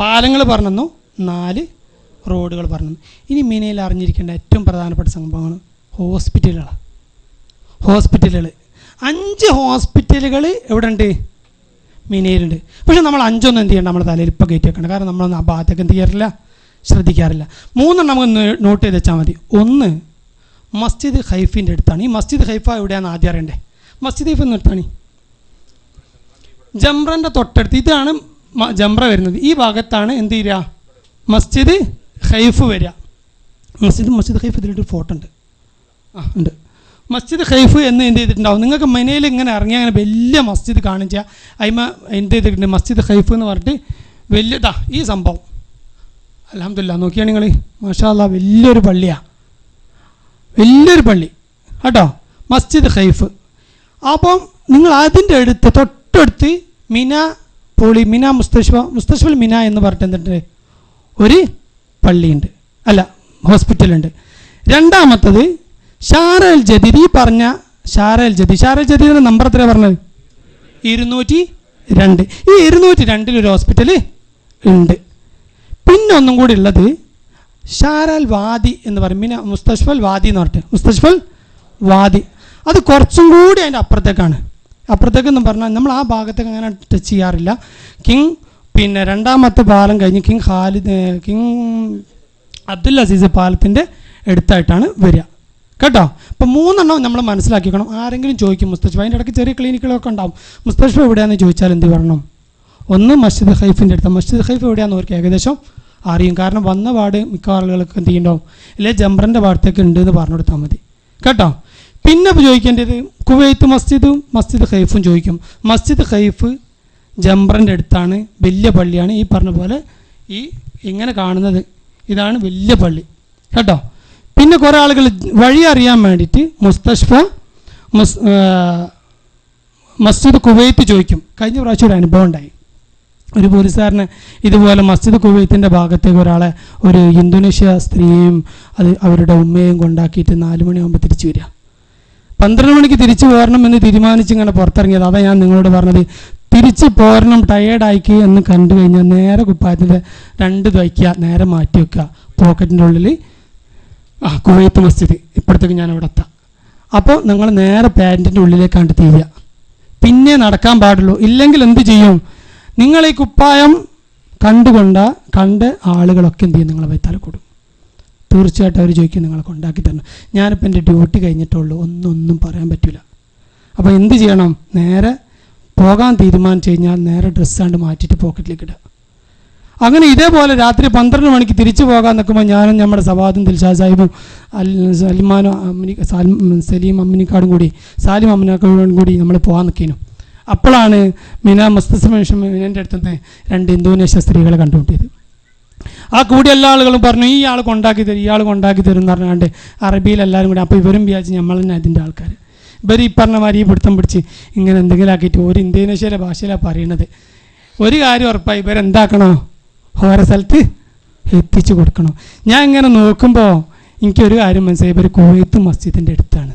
പാലങ്ങൾ പറഞ്ഞു, 4 റോഡുകൾ പറഞ്ഞു. ഇനി മിനയിൽ അറിഞ്ഞിരിക്കേണ്ട ഏറ്റവും പ്രധാനപ്പെട്ട സംഭവമാണ് ഹോസ്പിറ്റലുകളാണ്. ഹോസ്പിറ്റലുകൾ 5 ഹോസ്പിറ്റലുകൾ എവിടെ ഉണ്ട്? മിനയിലുണ്ട്. പക്ഷെ നമ്മൾ 5 എന്ത് ചെയ്യണ്ട? നമ്മുടെ തലയിൽ ഇപ്പോൾ കയറ്റി വെക്കണം. കാരണം നമ്മളൊന്നും ആ ഭാഗത്തേക്ക് എന്ത് ചെയ്യാറില്ല, ശ്രദ്ധിക്കാറില്ല. 3 നമുക്ക് നോട്ട് ചെയ്ത് വെച്ചാൽ മതി. 1 മസ്ജിദ് ഖൈഫിൻ്റെ അടുത്താണ്. ഈ മസ്ജിദ് ഖൈഫ എവിടെയാണെന്ന് ആദ്യം അറിയണ്ടേ? മസ്ജിദ് ഖൈഫ് നിർത്താണി ജംറൻ്റെ തൊട്ടടുത്ത്. ഇതാണ് ജംറ വരുന്നത്. ഈ ഭാഗത്താണ് എന്ത് ചെയ്യുക? മസ്ജിദ് ഖൈഫ് വരിക. മസ്ജിദ് ഖൈഫ് ഇതിലൊരു ഫോട്ടോ ഉണ്ട്. ഉണ്ട്. മസ്ജിദ് ഖൈഫ് എന്ന് എന്ത് ചെയ്തിട്ടുണ്ടാവും? നിങ്ങൾക്ക് മിനയിൽ ഇങ്ങനെ ഇറങ്ങി അങ്ങനെ വലിയ മസ്ജിദ് കാണിച്ച അതിമ എന്ത് ചെയ്തിട്ടുണ്ട്? മസ്ജിദ് ഖൈഫ് എന്ന് പറഞ്ഞിട്ട് വലിയതാ ഈ സംഭവം. അൽഹംദുലില്ലാ നോക്കിയാണ് നിങ്ങൾ, മാഷാ അല്ലാഹ് വലിയൊരു പള്ളിയാണ്, വലിയൊരു പള്ളി കേട്ടോ, മസ്ജിദ് ഖൈഫ്. അപ്പം നിങ്ങൾ അതിൻ്റെ അടുത്ത് തൊട്ടടുത്ത് മിന മുസ്തഷ്ഫൽ മിന എന്ന് പറഞ്ഞിട്ട് എന്തുണ്ട്? ഒരു പള്ളിയുണ്ട്, അല്ല ഹോസ്പിറ്റലുണ്ട്. രണ്ടാമത്തത് ഷാറൽ ജദീദ്. ഈ പറഞ്ഞ ഷാറൽ ജദീദിൻ്റെ നമ്പർ എത്രയാണ് പറഞ്ഞത്? 202. ഈ 202 ഒരു ഹോസ്പിറ്റൽ ഉണ്ട്. പിന്നെ ഒന്നും കൂടി ഉള്ളത് ഷാറൽ വാദി എന്ന് പറയും. മുസ്തഷ്ഫൽ വാദി എന്ന് പറഞ്ഞിട്ട് മുസ്തഷ്ഫൽ വാദി. അത് കുറച്ചും കൂടി അതിൻ്റെ അപ്പുറത്തേക്കാണ്. അപ്പുറത്തേക്കെന്ന് പറഞ്ഞാൽ നമ്മൾ ആ ഭാഗത്തേക്ക് അങ്ങനെ ടച്ച് ചെയ്യാറില്ല. പിന്നെ 2ാമത്തെ പാലം കഴിഞ്ഞ് കിങ് അബ്ദുൽ അസീസ് പാലത്തിൻ്റെ അടുത്തായിട്ടാണ് വരിക കേട്ടോ. അപ്പോൾ 3 നമ്മൾ മനസ്സിലാക്കിക്കണം. ആരെങ്കിലും ചോദിക്കും മുസ്തഷ്ഫ, അതിൻ്റെ ഇടയ്ക്ക് ചെറിയ ക്ലിനിക്കുകളൊക്കെ ഉണ്ടാവും. മുസ്തഷ്ഫ എവിടെയാണെന്ന് ചോദിച്ചാൽ എന്ത് പറയണം? 1 മസ്ജിദ് ഖൈഫിൻ്റെ അടുത്ത്. മസ്ജിദ് ഖൈഫ് എവിടെയാണെന്ന് അവർക്ക് ഏകദേശം അറിയും. കാരണം വന്ന പാട് മിക്ക ആളുകൾക്ക് എന്ത് ചെയ്യുന്നുണ്ടാവും? അല്ലെ ജംറൻ്റെ ഭാഗത്തേക്ക് ഉണ്ട് എന്ന് പറഞ്ഞു കൊടുത്താൽ മതി കേട്ടോ. പിന്നെ ചോദിക്കേണ്ടത് കുവൈത്ത് മസ്ജിദും മസ്ജിദ് ഖൈഫും ചോദിക്കും. മസ്ജിദ് ഖൈഫ് ജംറൻ്റെ അടുത്താണ്, വലിയ പള്ളിയാണ്. ഈ പറഞ്ഞ പോലെ ഈ ഇങ്ങനെ കാണുന്നത് ഇതാണ് വലിയ പള്ളി കേട്ടോ. പിന്നെ കുറേ ആളുകൾ വഴി അറിയാൻ വേണ്ടിയിട്ട് മസ്ജിദ് കുവൈത്ത് ചോദിക്കും. കഴിഞ്ഞ പ്രാവശ്യം ഒരു അനുഭവം ഉണ്ടായി. ഒരു പോലീസുകാരനെ ഇതുപോലെ മസ്ജിദ് കുവൈത്തിൻ്റെ ഭാഗത്തേക്ക് ഒരാളെ ഒരു ഇന്തോനേഷ്യ സ്ത്രീയും അവരുടെ ഉമ്മയും കൊണ്ടാക്കിയിട്ട് 4 മണിയാകുമ്പോൾ തിരിച്ചു വരിക. 12 മണിക്ക് തിരിച്ചു പോരണം എന്ന് തീരുമാനിച്ച് ഇങ്ങനെ പുറത്തിറങ്ങിയത്. അതാണ് ഞാൻ നിങ്ങളോട് പറഞ്ഞത്. തിരിച്ച് പോരണം ടയേർഡായിക്ക് എന്ന് കണ്ടു കഴിഞ്ഞാൽ നേരെ കുപ്പായത്തിൻ്റെ 2 വയ്ക്കുക, നേരെ മാറ്റി വെക്കുക പോക്കറ്റിൻ്റെ ഉള്ളിൽ. കുവൈത്ത് മസ്ജിദ് ഇപ്പോഴത്തേക്ക് ഞാൻ അവിടെ എത്താം. അപ്പോൾ നിങ്ങൾ നേരെ പാൻറ്റിൻ്റെ ഉള്ളിലേക്കാണ്ട് തീരുക. പിന്നെ നടക്കാൻ പാടുള്ളൂ. ഇല്ലെങ്കിൽ എന്ത് ചെയ്യും? നിങ്ങൾ ഈ കുപ്പായം കണ്ട് ആളുകളൊക്കെ എന്ത് ചെയ്യും? നിങ്ങളെ വൈത്താലെ കൂടും. തീർച്ചയായിട്ടും അവർ ചോദിക്കും നിങ്ങളെ കൊണ്ടാക്കി തരണം. ഞാനിപ്പോൾ എൻ്റെ ഡ്യൂട്ടി കഴിഞ്ഞിട്ടുള്ളൂ, ഒന്നും പറയാൻ പറ്റില്ല. അപ്പോൾ എന്ത് ചെയ്യണം? നേരെ പോകാൻ തീരുമാനിച്ചു കഴിഞ്ഞാൽ നേരെ ഡ്രസ്സാണ്ട് മാറ്റിയിട്ട് പോക്കറ്റിലേക്ക് ഇടുക. അങ്ങനെ ഇതേപോലെ രാത്രി 12 മണിക്ക് തിരിച്ചു പോകാൻ നിൽക്കുമ്പോൾ ഞാനും നമ്മുടെ സവാദും ദിൽഷാ സാഹിബും സൽമാനും സലീം അമ്മിനിക്കാടും കൂടി സാലിം അമ്മിനിക്കാടും കൂടി നമ്മൾ പോകാൻ നിൽക്കുന്നു. അപ്പോഴാണ് മിനൻ്റെ അടുത്തുനിന്ന് 2 ഇന്തോനേഷ്യ സ്ത്രീകളെ കണ്ടുമുട്ടിയത്. ആ കൂടി എല്ലാ ആളുകളും പറഞ്ഞു ഈ ആൾ കൊണ്ടാക്കി തരും, ഇയാൾ കൊണ്ടാക്കി തരും എന്ന് പറഞ്ഞാണ്ട് അറബിയിൽ എല്ലാവരും കൂടി. അപ്പോൾ ഇവരും വിചാരിച്ച് നമ്മൾ തന്നെ അതിൻ്റെ ആൾക്കാർ. ഇവർ ഈ പറഞ്ഞ മാതിരി ഈ പിടുത്തം പിടിച്ച് ഇങ്ങനെ എന്തെങ്കിലും ആക്കിയിട്ട് ഒരു ഇന്തോനേഷ്യയിലെ ഭാഷയിലാണ് പറയണത്. ഒരു കാര്യം ഉറപ്പായി, ഇവരെന്താക്കണോ? ഓരോ സ്ഥലത്ത് എത്തിച്ചു കൊടുക്കണം. ഞാൻ ഇങ്ങനെ നോക്കുമ്പോൾ എനിക്കൊരു കാര്യം മനസ്സിലായി, ഇവർ കുവൈത്ത് മസ്ജിദിൻ്റെ അടുത്താണ്.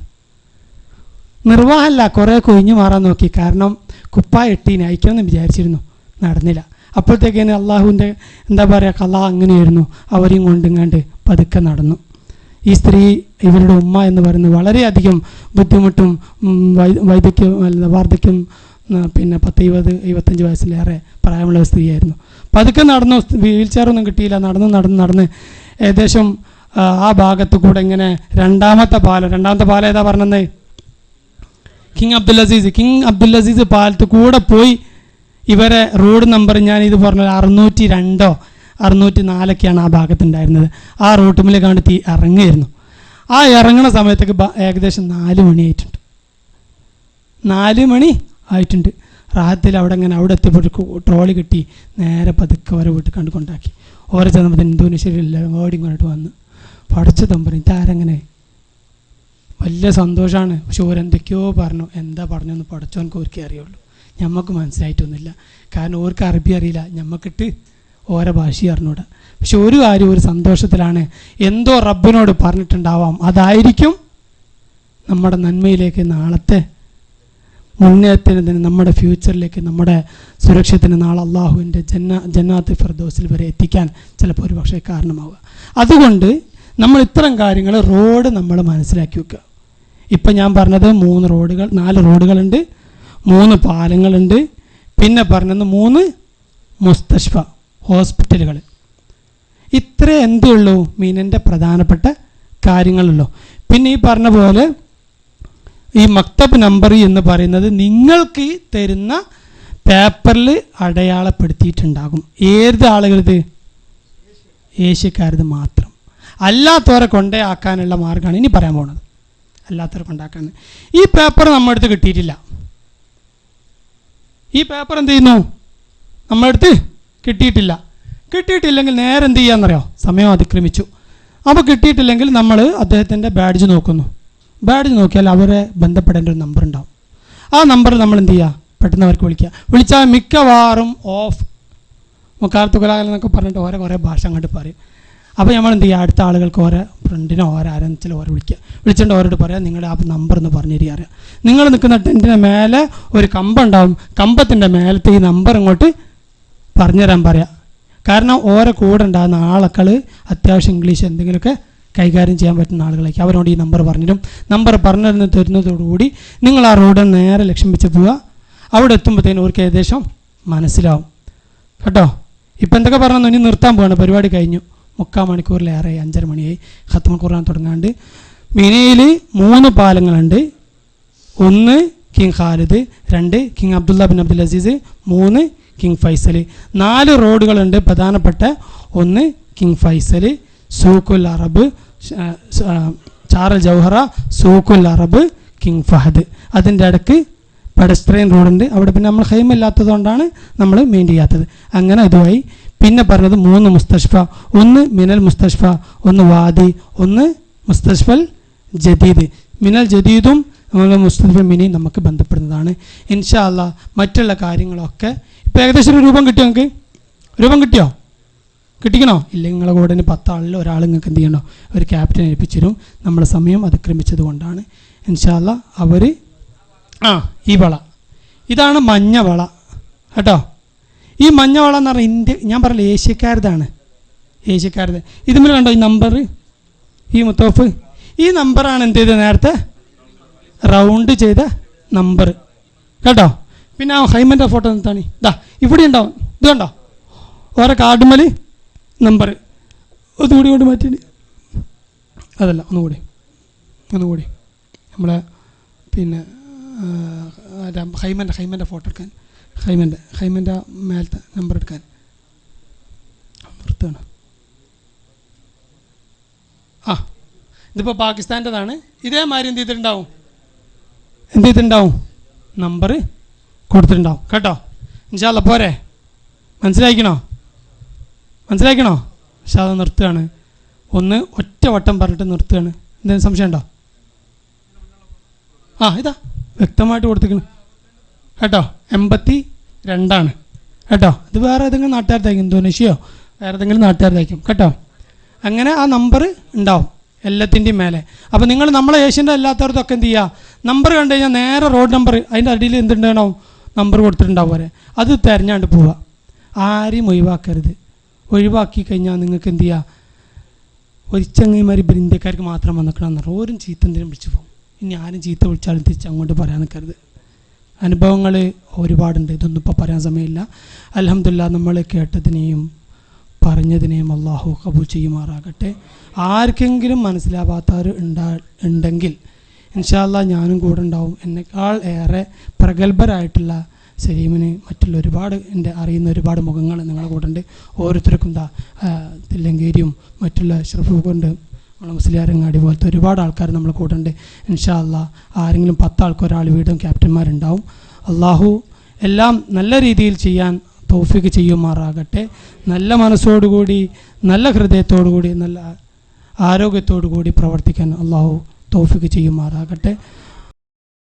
നിർവാഹമല്ല, കുറേ കൊഴിഞ്ഞു മാറാൻ നോക്കി. കാരണം കുപ്പായ എട്ടീന് അയക്കാമെന്ന് വിചാരിച്ചിരുന്നു, നടന്നില്ല. അപ്പോഴത്തേക്കാണ് അള്ളാഹുവിൻ്റെ എന്താ പറയുക കല അങ്ങനെയായിരുന്നു. അവരെയും കൊണ്ടിങ്ങാണ്ട് പതുക്കെ നടന്നു. ഈ സ്ത്രീ ഇവരുടെ ഉമ്മ എന്ന് പറയുന്നത് വളരെയധികം ബുദ്ധിമുട്ടും വൈദ്യക്യം വാർദ്ധക്യം പിന്നെ 10-20-25 വയസ്സിലേറെ പ്രായമുള്ള സ്ത്രീയായിരുന്നു. പതുക്കെ നടന്നു, വീൽ ചെയറൊന്നും കിട്ടിയില്ല, നടന്ന് ഏകദേശം ആ ഭാഗത്ത് കൂടെ ഇങ്ങനെ രണ്ടാമത്തെ പാലം ഏതാ പറഞ്ഞത്? കിങ് അബ്ദുൽ അസീസ് പാലത്ത് കൂടെ പോയി ഇവരെ റോഡ് നമ്പർ ഞാൻ ഇത് പറഞ്ഞത് 602 604 ആ ഭാഗത്തുണ്ടായിരുന്നത്. ആ റോട്ടുമ്മിലേക്കാണ്ട് ഇറങ്ങിയിരുന്നു. ആ ഇറങ്ങുന്ന സമയത്തേക്ക് ഏകദേശം 4 മണി ആയിട്ടുണ്ട്. 4 മണി ആയിട്ടുണ്ട്. റാഹത്തിൽ അവിടെ എത്തിയപ്പോൾ ട്രോളി കിട്ടി നേരെ പതുക്കെ ഓരോ വീട്ടിൽ കൊണ്ടാക്കി. ഓരോ ചെന്നപ്പോൾ ഇന്തോനേഷ്യയിലില്ല ഓടി ഇങ്ങോട്ട് വന്ന് പഠിച്ച തമ്പറി ഇതാരങ്ങനെ വലിയ സന്തോഷമാണ്. പക്ഷെ ഓരെന്തൊക്കെയോ പറഞ്ഞു. എന്താ പറഞ്ഞെന്ന് പഠിച്ചവനക്ക് ഓർക്കേ അറിയുള്ളൂ, ഞമ്മക്ക് മനസ്സിലായിട്ടൊന്നുമില്ല. കാരണം ഓർക്ക് അറബി അറിയില്ല, ഞമ്മക്കിട്ട് ഓരോ ഭാഷ അറിഞ്ഞൂടാ. പക്ഷെ ഒരു കാര്യം, ഒരു സന്തോഷത്തിലാണ്. എന്തോ റബ്ബിനോട് പറഞ്ഞിട്ടുണ്ടാവാം, അതായിരിക്കും നമ്മുടെ നന്മയിലേക്ക്, നാളത്തെ മുന്നേറ്റത്തിന്, നമ്മുടെ ഫ്യൂച്ചറിലേക്ക്, നമ്മുടെ സുരക്ഷത്തിന് നാളെ അള്ളാഹുവിൻ്റെ ജന്നാത്ത് ഫിർദൗസിൽ വരെ എത്തിക്കാൻ ചിലപ്പോൾ ഒരു പക്ഷേ കാരണമാവുക. അതുകൊണ്ട് നമ്മൾ ഇത്തരം കാര്യങ്ങൾ റോഡ് നമ്മൾ മനസ്സിലാക്കി വെക്കുക. ഇപ്പം ഞാൻ പറഞ്ഞത് 4 റോഡുകളുണ്ട്, 3 പാലങ്ങളുണ്ട്, പിന്നെ പറഞ്ഞത് 3 മുസ്തഷ്ഫ ഹോസ്പിറ്റലുകൾ. ഇത്രേ എന്തേ ഉള്ളൂ മീനിൻ്റെ പ്രധാനപ്പെട്ട കാര്യങ്ങളുള്ളൂ. പിന്നെ ഈ പറഞ്ഞ പോലെ ഈ മക്തബ് നമ്പർ എന്ന് പറയുന്നത് നിങ്ങൾക്ക് തരുന്ന പേപ്പറിൽ അടയാളപ്പെടുത്തിയിട്ടുണ്ടാകും. ഏത് ആളുകളത്? ഏഷ്യക്കാരത് മാത്രം. അല്ലാത്തവരെ കൊണ്ടേ ആക്കാനുള്ള മാർഗ്ഗമാണ് ഇനി പറയാൻ പോകുന്നത്. അല്ലാത്തവരെ കൊണ്ടാക്കാൻ ഈ പേപ്പർ നമ്മുടെ അടുത്ത് കിട്ടിയിട്ടില്ല. ഈ പേപ്പർ എന്ത് ചെയ്യുന്നു? നമ്മുടെ അടുത്ത് കിട്ടിയിട്ടില്ലെങ്കിൽ നേരെ എന്ത് ചെയ്യാന്നറിയോ? സമയം അതിക്രമിച്ചു. അപ്പോൾ കിട്ടിയിട്ടില്ലെങ്കിൽ നമ്മൾ അദ്ദേഹത്തിൻ്റെ ബാഡ്ജ് നോക്കുന്നു. ബാഡ്ജ് നോക്കിയാൽ അവരെ ബന്ധപ്പെടേണ്ട ഒരു നമ്പർ ഉണ്ടാവും. ആ നമ്പർ നമ്മൾ എന്ത് ചെയ്യുക? പെട്ടെന്ന് അവർക്ക് വിളിച്ചാൽ മിക്കവാറും ഓഫ് മുക്കാർത്തുകലാകൽ എന്നൊക്കെ പറഞ്ഞിട്ട് കുറേ ഭാഷ അങ്ങോട്ട് പറയും. അപ്പോൾ നമ്മൾ എന്ത് ചെയ്യുക? അടുത്ത ആളുകൾക്ക് ഓരോ ഫ്രണ്ടിനോ ആരെങ്കിലും വിളിച്ചിട്ട് അവരോട് പറയാം, നിങ്ങളുടെ ആ നമ്പർ ഒന്ന് പറഞ്ഞു തരിക. നിങ്ങൾ നിൽക്കുന്ന ടെൻറ്റിൻ്റെ മേലെ ഒരു കമ്പം ഉണ്ടാവും, കമ്പത്തിൻ്റെ മേലത്തെ ഈ നമ്പർ ഇങ്ങോട്ട് പറഞ്ഞുതരാൻ പറയാം. കാരണം ഓരോ കൂടെ ഉണ്ടാകുന്ന ആളക്കൾ അത്യാവശ്യം ഇംഗ്ലീഷ് എന്തെങ്കിലുമൊക്കെ കൈകാര്യം ചെയ്യാൻ പറ്റുന്ന ആളുകളേക്ക് അവരോട് ഈ നമ്പർ പറഞ്ഞിരും. നമ്പർ പറഞ്ഞു തരുന്നതോടുകൂടി നിങ്ങൾ ആ റോഡ് നേരെ ലക്ഷ്യം വെച്ച് പോവുക. അവിടെ എത്തുമ്പോഴത്തേനും അവർക്ക് ഏകദേശം മനസ്സിലാവും കേട്ടോ. ഇപ്പം എന്തൊക്കെ പറഞ്ഞു? ഇനി നിർത്താൻ പോവാണ്, പരിപാടി കഴിഞ്ഞു. 3/4 മണിക്കൂറിലേറെ 5:30 മണിയായി. ഖത്മുൽ ഖുർആൻ തുടങ്ങാണ്ട്. മിനയിൽ 3 പാലങ്ങളുണ്ട്. 1 king Khalid, 2 king Abdullah bin Abdul Aziz, 3 king Faisal. 4 റോഡുകളുണ്ട് പ്രധാനപ്പെട്ട. 1 കിങ് ഫൈസൽ, സൂഖുൽ അറബ്, ചാറൽ ജൗഹറ, സൂഖുൽ അറബ്, കിങ് ഫഹദ്. അതിൻ്റെ ഇടയ്ക്ക് പെഡസ്ട്രിയൻ റോഡുണ്ട്. അവിടെ പിന്നെ നമ്മൾ ഹൈമില്ലാത്തത് കൊണ്ടാണ് നമ്മൾ മെയിൻ ചെയ്യാത്തത്. അങ്ങനെ ഇതുമായി. പിന്നെ പറഞ്ഞത് 3 മുസ്തഷ്ഫ. 1 മിനൽ മുസ്തഷ്ഫ, 1 വാദി, 1 മുസ്തഷ്ഫൽ ജദീദ്. മിനൽ ജദീദും മുസ്തഷ്ഫ മിനി നമുക്ക് ബന്ധപ്പെടുന്നതാണ്. ഇൻഷാ അല്ലാ മറ്റുള്ള കാര്യങ്ങളൊക്കെ ഇപ്പോൾ ഏകദേശം ഒരു രൂപം കിട്ടിയോ? നിങ്ങൾക്ക് രൂപം കിട്ടിക്കണോ? ഇല്ലെങ്കിൽ നിങ്ങളെ കൂടെ 10 ആളിൽ ഒരാൾ നിങ്ങൾക്ക് എന്ത് ചെയ്യണോ? ഒരു ക്യാപ്റ്റൻ ഏൽപ്പിച്ചു തരും. നമ്മുടെ സമയം അതിക്രമിച്ചത് കൊണ്ടാണ്. ഇൻഷാ അല്ലാ അവർ ഈ വള, ഇതാണ് മഞ്ഞ വള കേട്ടോ. ഈ മഞ്ഞ വള എന്ന് പറഞ്ഞാൽ ഞാൻ പറയില്ല, ഏഷ്യക്കാരതാണ്. ഇതിന്മേൽ കണ്ടോ ഈ നമ്പർ, ഈ മുത്തോഫ്, ഈ നമ്പറാണ് എന്ത് ചെയ്തത്? നേരത്തെ റൗണ്ട് ചെയ്ത നമ്പർ കേട്ടോ. പിന്നെ ആ ഹൈമൻ്റെ ഫോട്ടോ എന്താണ്? ഇവിടെ ഉണ്ടാവും. ഇത് കണ്ടോ? ഓരോ കാർഡുമേൽ നമ്പർ. ഒന്നുകൂടി കൊണ്ട് മാറ്റി, അതല്ല ഒന്നുകൂടി നമ്മളെ പിന്നെ ഹൈമൻ്റെ ഫോട്ടോ എടുക്കാൻ, ഹൈമൻ്റെ മേലത്തെ നമ്പർ എടുക്കാൻ നിർത്തുകയാണ്. ഇതിപ്പോൾ പാകിസ്ഥാൻ്റെതാണ്. ഇതേമാതിരി എന്ത് ചെയ്തിട്ടുണ്ടാവും? നമ്പർ കൊടുത്തിട്ടുണ്ടാവും കേട്ടോ. ഇൻഷാ അല്ലാ പോരെ? മനസ്സിലാക്കണോ? പക്ഷെ അത് നിർത്തുകയാണ്. ഒന്ന് ഒറ്റ വട്ടം പറഞ്ഞിട്ട് നിർത്തുകയാണ്. എന്തെങ്കിലും സംശയം ഉണ്ടോ? ഇതാ വ്യക്തമായിട്ട് കൊടുത്തിരിക്കണം കേട്ടോ. 82 കേട്ടോ. ഇത് വേറെ ഏതെങ്കിലും നാട്ടുകാരത്തായിരിക്കും, ഇന്തോനേഷ്യയോ വേറെ ഏതെങ്കിലും നാട്ടുകാരത്തായിരിക്കും കേട്ടോ. അങ്ങനെ ആ നമ്പർ ഉണ്ടാവും എല്ലാത്തിൻ്റെയും മേലെ. അപ്പോൾ നിങ്ങൾ നമ്മളെ ഏഷ്യൻ്റെ അല്ലാത്തവർക്കൊക്കെ എന്ത് ചെയ്യുക? നമ്പർ കണ്ടു കഴിഞ്ഞാൽ നേരെ റോഡ് നമ്പർ അതിൻ്റെ അടിയിൽ എന്തുണ്ടാവും? നമ്പർ കൊടുത്തിട്ടുണ്ടാവും പോലെ. അത് തിരഞ്ഞാണ്ട് പോവുക. ആരെയും ഒഴിവാക്കരുത്. ഒഴിവാക്കി കഴിഞ്ഞാൽ നിങ്ങൾക്ക് എന്ത് ചെയ്യുക? ഒരിച്ചങ്ങന്മാർ ഇവർ ഇന്ത്യക്കാർക്ക് മാത്രം വന്നിക്കണമെന്ന് പറഞ്ഞു. ഓരും ചീത്ത എന്തെങ്കിലും വിളിച്ചു പോകും. ഇനി ആരും ചീത്ത വിളിച്ചാലും തിരിച്ച് അങ്ങോട്ട് പറയാൻ നിൽക്കരുത്. അനുഭവങ്ങൾ ഒരുപാടുണ്ട്, ഇതൊന്നും ഇപ്പോൾ പറയാൻ സമയമില്ല. അൽഹംദുലില്ലാഹ് നമ്മൾ കേട്ടതിനെയും പറഞ്ഞതിനെയും അള്ളാഹു കബൂൽ ചെയ്യുമാറാകട്ടെ. ആർക്കെങ്കിലും മനസ്സിലാവാത്തവർ ഉണ്ടെങ്കിൽ ഇൻഷാ അല്ലാഹ് ഞാനും കൂടെ ഉണ്ടാവും. എന്നെക്കാൾ ഏറെ പ്രഗത്ഭരായിട്ടുള്ള സലീമിന് മറ്റുള്ള ഒരുപാട് എൻ്റെ അറിയുന്ന ഒരുപാട് മുഖങ്ങൾ നിങ്ങളുടെ കൂടെ ഉണ്ട്. ഓരോരുത്തർക്കും തില്ലങ്കേരിയും മറ്റുള്ള ഷറഫുകൊണ്ട് നമ്മളെ മുസ്ലിയാരങ്ങാടി പോലത്തെ ഒരുപാട് ആൾക്കാർ നമ്മൾ കൂടെ ഉണ്ട്. ഇൻഷാ അല്ലാഹ് ആരെങ്കിലും 10 ആൾക്ക് ഒരാൾ വീടും ക്യാപ്റ്റന്മാരുണ്ടാവും. അള്ളാഹു എല്ലാം നല്ല രീതിയിൽ ചെയ്യാൻ തൗഫീഖ് ചെയ്യുമാറാകട്ടെ. നല്ല മനസ്സോടുകൂടി നല്ല ഹൃദയത്തോടുകൂടി നല്ല ആരോഗ്യത്തോടു കൂടി പ്രവർത്തിക്കാൻ അള്ളാഹു തൗഫീഖ് ചെയ്യുമാറാകട്ടെ.